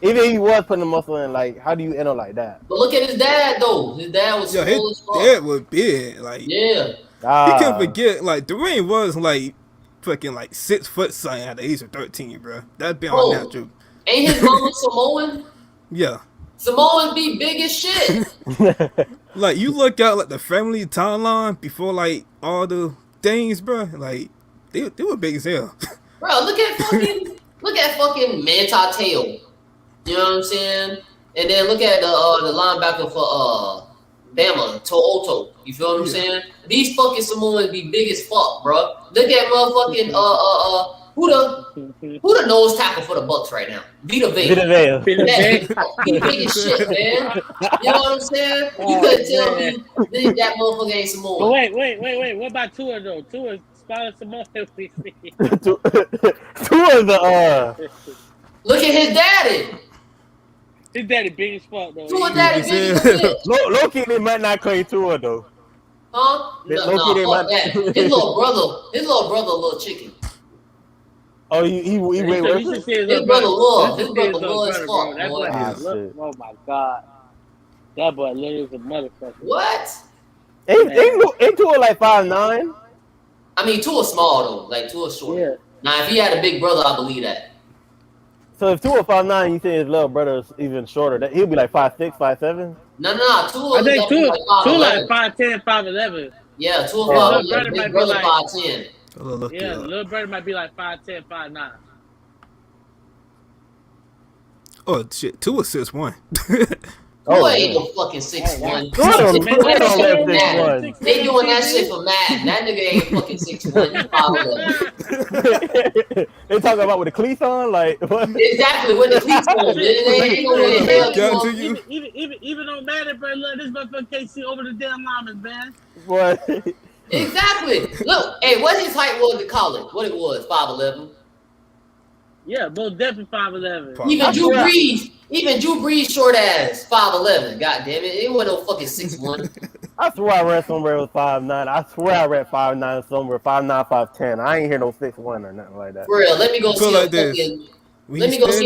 Even if he was putting the muscle in, like, how do you enter like that? But look at his dad, though. His dad was full as fuck. His dad was big. Like, yeah. He can't forget, like, Dwayne was, like, fucking, like, 6 foot something at the age of 13, bro. That'd be unnatural. Ain't his mama Samoan? Yeah. Samoans be big as shit. Like, you look out, like, the family timeline before, like, all the things, bro. Like, they were big as hell. Bro, look at fucking Manti Te'o. You know what I'm saying? And then look at the linebacker for Bama, To'oto. You feel what I'm saying? These fucking Samoans be big as fuck, bro. Look at motherfucking who the nose tackle for the Bucks right now? Vita Vea. He big as shit, man. You know what I'm saying? You couldn't tell me that motherfucker ain't Samoan. But wait. What about Tua though? Tua smaller Samoan. Tua's the Look at his daddy. His daddy big as fuck though. Tua daddy big as shit. Low key, they might not claim Tua though. Huh? No, fuck that. His little brother, a little chicken. Oh, he wait. His brother was as fuck, boy. Oh my god, that boy literally is a motherfucker. What? Ain't Tua like 5'9"? I mean, Tua's small though. Like Tua's short. Yeah. Now, if he had a big brother, I believe that. So if Tua 5'9", you think his little brother's even shorter? That he'll be like 5'6", 5'7"? No. Tua. I think Tua like 5'10", 5'11". Yeah, Tua big brother 5'10". Yeah, little brother might be like 5'10", 5'9". Oh shit, Tua's 6'1". Tua ain't no fucking 6'1". They doing that shit for Madden. That nigga ain't fucking 6'1". 5'11". They talking about with the cleats on, like what? Exactly with the cleats on. They ain't no even on Madden, bro. Look, this motherfucker can't see over the damn linemen, man. What? Exactly. Look, hey, what his height was in college? What it was? 5'11". Yeah, most definitely 5'11". Even Drew Brees short ass 5'11". God damn it, it wasn't no fucking 6'1". I swear I read somewhere it was 5'9". I swear I read 5'9" somewhere, 5'9", 5'10". I ain't hear no 6'1" or nothing like that. For real, let me go see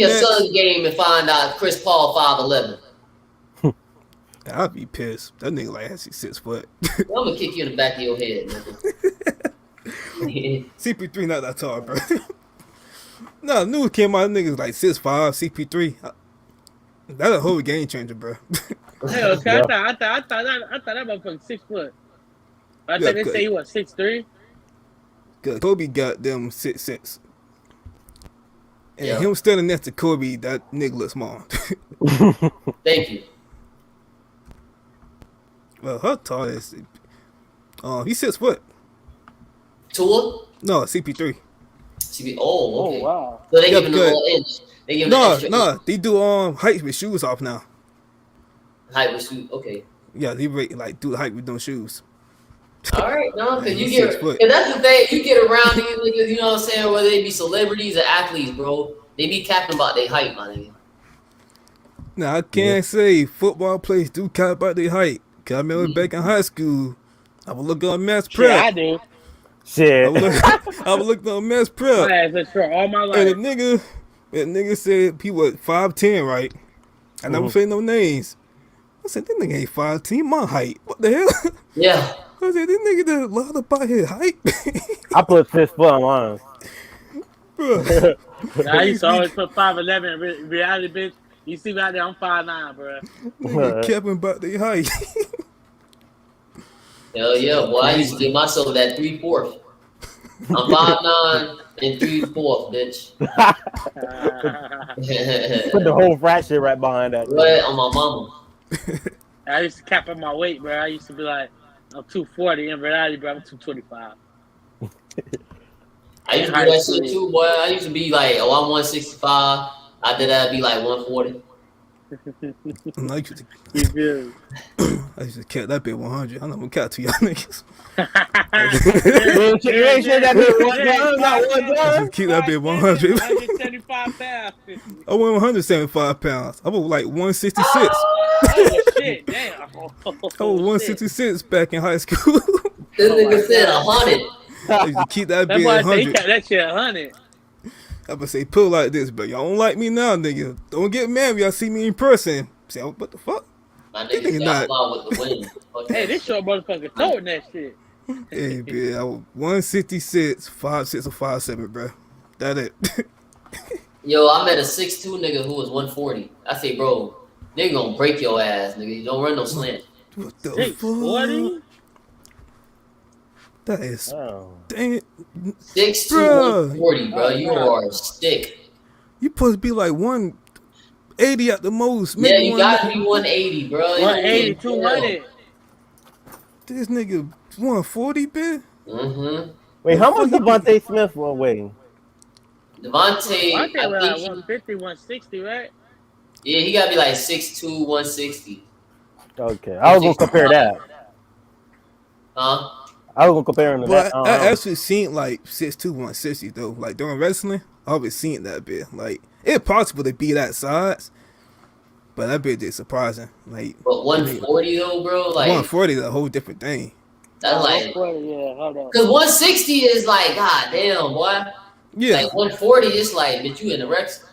a Suns game and find out Chris Paul 5'11". I'd be pissed. That nigga like actually 6 foot. I'm gonna kick you in the back of your head, nigga. CP3 not that tall, bro. No, news came out. Niggas like 6'5", CP3. That's a whole game changer, bro. Hell, okay, I thought that motherfucker 6 foot. I thought they say he was 6'3". Cause Kobe got them 6'6". And him standing next to Kobe, that nigga look small. Thank you. Well, her tall is he's 6 foot. Tua? No, CP3. Oh, okay. Oh, wow. So they give him a little inch. They give him an extra inch. They do height with shoes off now. Height with shoes, okay. Yeah, they like do the height with them shoes. All right, no, because you get, cause that's the thing, you get around these niggas, you know what I'm saying, whether they be celebrities or athletes, bro. They be capping about their height, my nigga. Now, I can't say football players do cap about their height. Cause I remember back in high school, I would look on mass prep. Yeah, I do. Shit. I would look on mass prep. All my life. And the nigga said he was 5'10", right? I never say no names. I said, that nigga ain't 5'10", my height. What the hell? Yeah. I said, this nigga done lied about his height. I put 6 foot on mine. Bro, I used to always put 5'11". Reality, bitch. You see me out there, I'm 5'9", bro. nigga capping about their height. Hell yeah, boy. I used to give myself that 3/4. I'm 5'9" and 3/4, bitch. Put the whole fraction right behind that. What on my mama? I used to cap up my weight, bro. I used to be like, I'm 240. In reality, bro, I'm 225. I used to do that shit too, boy. I used to be like, oh, I'm 165. After that, I'd be like 140. I used to, You feel? I used to cap that bit 100. I'm not gonna cap to y'all niggas. You ain't shit that bit one time, not one time. Just keep that bit 100. 175 pounds. I went 175 pounds. I was like 166. Oh, shit, damn. I was 166 back in high school. This nigga said 100. I used to keep that That bit boy said he 100. kept that shit 100. I would say, pull like this, but y'all don't like me now, nigga. Don't get mad when y'all see me in person. Say, oh, what the fuck? My This nigga nigga said not- I'm out with the wind. Fuck Hey, you. this short motherfucker throwing that shit. Hey, man, I was 166, 5'6" or 5'7", bro. That it. Yo, I met a 6'2" nigga who was 140. I say, bro, nigga gonna break your ass, nigga. You don't run no slant. What the 640? fuck? That is, Oh. dang it. 6'2", Bruh. 140, bro. You are a stick. You supposed to be like 180 at the most. Maybe Yeah, you gotta be 180, bro. 180, 200. This nigga 140, bitch. Mm-hmm. Wait, how much Devontae Smith will weigh? Devontae, I I think we're like think 150, 160, right? he gotta be like 6'2", 160. Okay, I was gonna compare that. Huh? I was gonna compare him to But that. I actually seen like 6'2", 160 though. Like during wrestling, I always seen that bit. Like it's possible to be that size, but that bit is surprising. Like But 140 though, bro, like 140 is a whole different thing. that's like 140, yeah, hold on. because 160 is like, god damn, boy. Yeah, Like 140 is like, bitch, you in the Rex.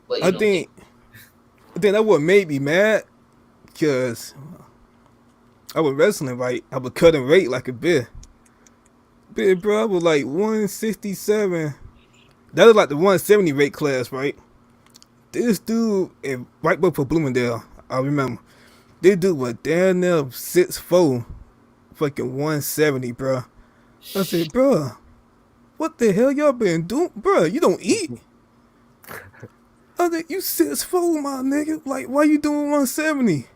But you I know, think that would made me mad because I was wrestling right. I was cutting weight like a bitch. Bitch, bro, I was like 167. That was like the 170 weight class, right? This dude, right before Bloomingdale, I remember. This dude was damn near 6'4", fucking 170, bro. I said, bro, what the hell y'all been doing? Bro, you don't eat. I said, you 6'4", my nigga. Like, why you doing 170? He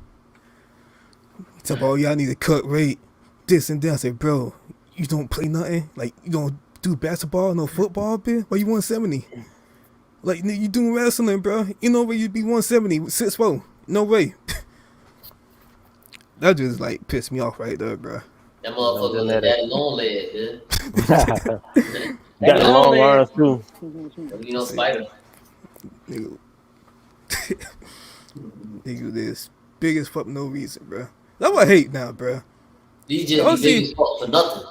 talk about, y'all need to cut weight, this and that. I said, bro, you don't play nothing? Like, you don't do basketball, no football, bitch? Why you 170? Like, you doing wrestling, bro. You know where you'd be 170, 6'4". No way. That just, like, pissed me off right there, bro. that motherfucker was that long leg, dude. Got the long arms too. You know, spider. Nigga. Nigga, this big as fuck no reason, bro. That's what I hate now, bro. These just Y'all be see- big as fuck for nothing.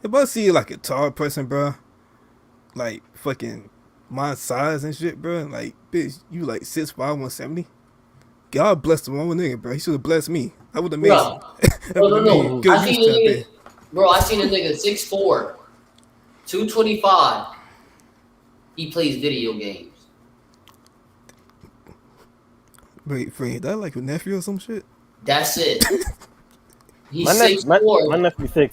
If I see like a tall person, bro, like fucking my size and shit, bro, like, bitch, you like 6'5", 170? God bless the wrong nigga, bro. He should have blessed me. I would have made Bro. No. good I use seen a to that nigga, bitch. bro. I seen a nigga 6'4", 225. He plays video games. Wait, Frank, that like your nephew or some shit? That's it. He's My 6'4", nephew 6'4"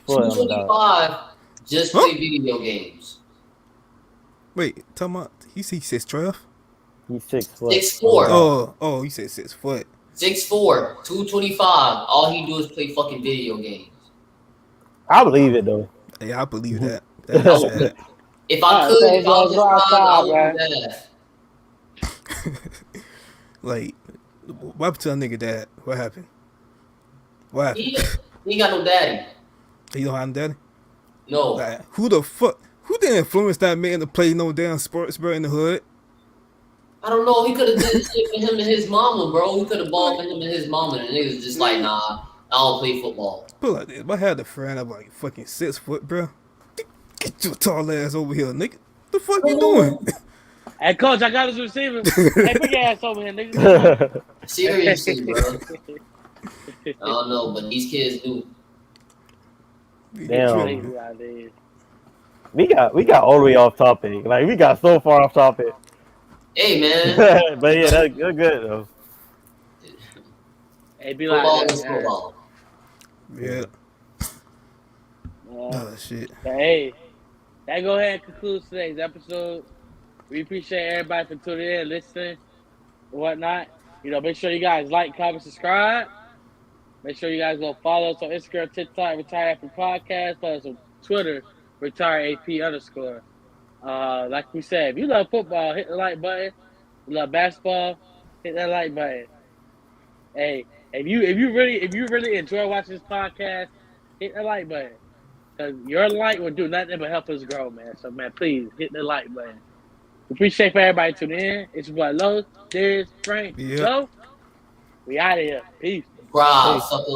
on the dot. 225. Just play video games. Wait, tell me, he 6'12"? He's 6'4". 6'4". Oh, you said 6 foot. 6'4", 225. All he do is play fucking video games. I believe it though. Yeah, I believe that. I That's would- sad. If I could, if I was just lying, I would do that. Like, what happened to a nigga dad? What happened? What happened? He ain't got no daddy. You don't have a daddy? No. Like, who the fuck? Who did influence that man to play no damn sports, bro, in the hood? I don't know. He could have did shit for him and his mama, bro. He could have balled for him and his mama. And the niggas just like, nah, I don't play football. Put it like this. If I had a friend of like fucking 6 foot, bro, get your tall ass over here, nigga. The fuck you doing? Hey, coach, I got his receiver. Hey, big ass over here, nigga. Seriously, bro. I don't know, but these kids do. You Damn. tripping. We got all the way off topic. Like we got so far off topic. Hey, man. But yeah, that's good though. It be like Football that, is man. football. Yeah. Uh, Oh shit. but hey, that go ahead and concludes today's episode. We appreciate everybody for tuning in, listening, and whatnot. Make sure you guys like, comment, subscribe. Make sure you guys go follow us on Instagram, TikTok, Retire After Podcast. Follow us on Twitter, Retire AP _ like we said, if you love football, hit the like button. If you love basketball, hit that like button. Hey, if you really enjoy watching this podcast, hit the like button. Cause your like will do nothing but help us grow, man. So man, please hit the like button. We appreciate for everybody tuning in. It's your boy Lowe's, Darius, Frank, Yeah. Joe. We out of here. Peace. Proud, Hey. sucker.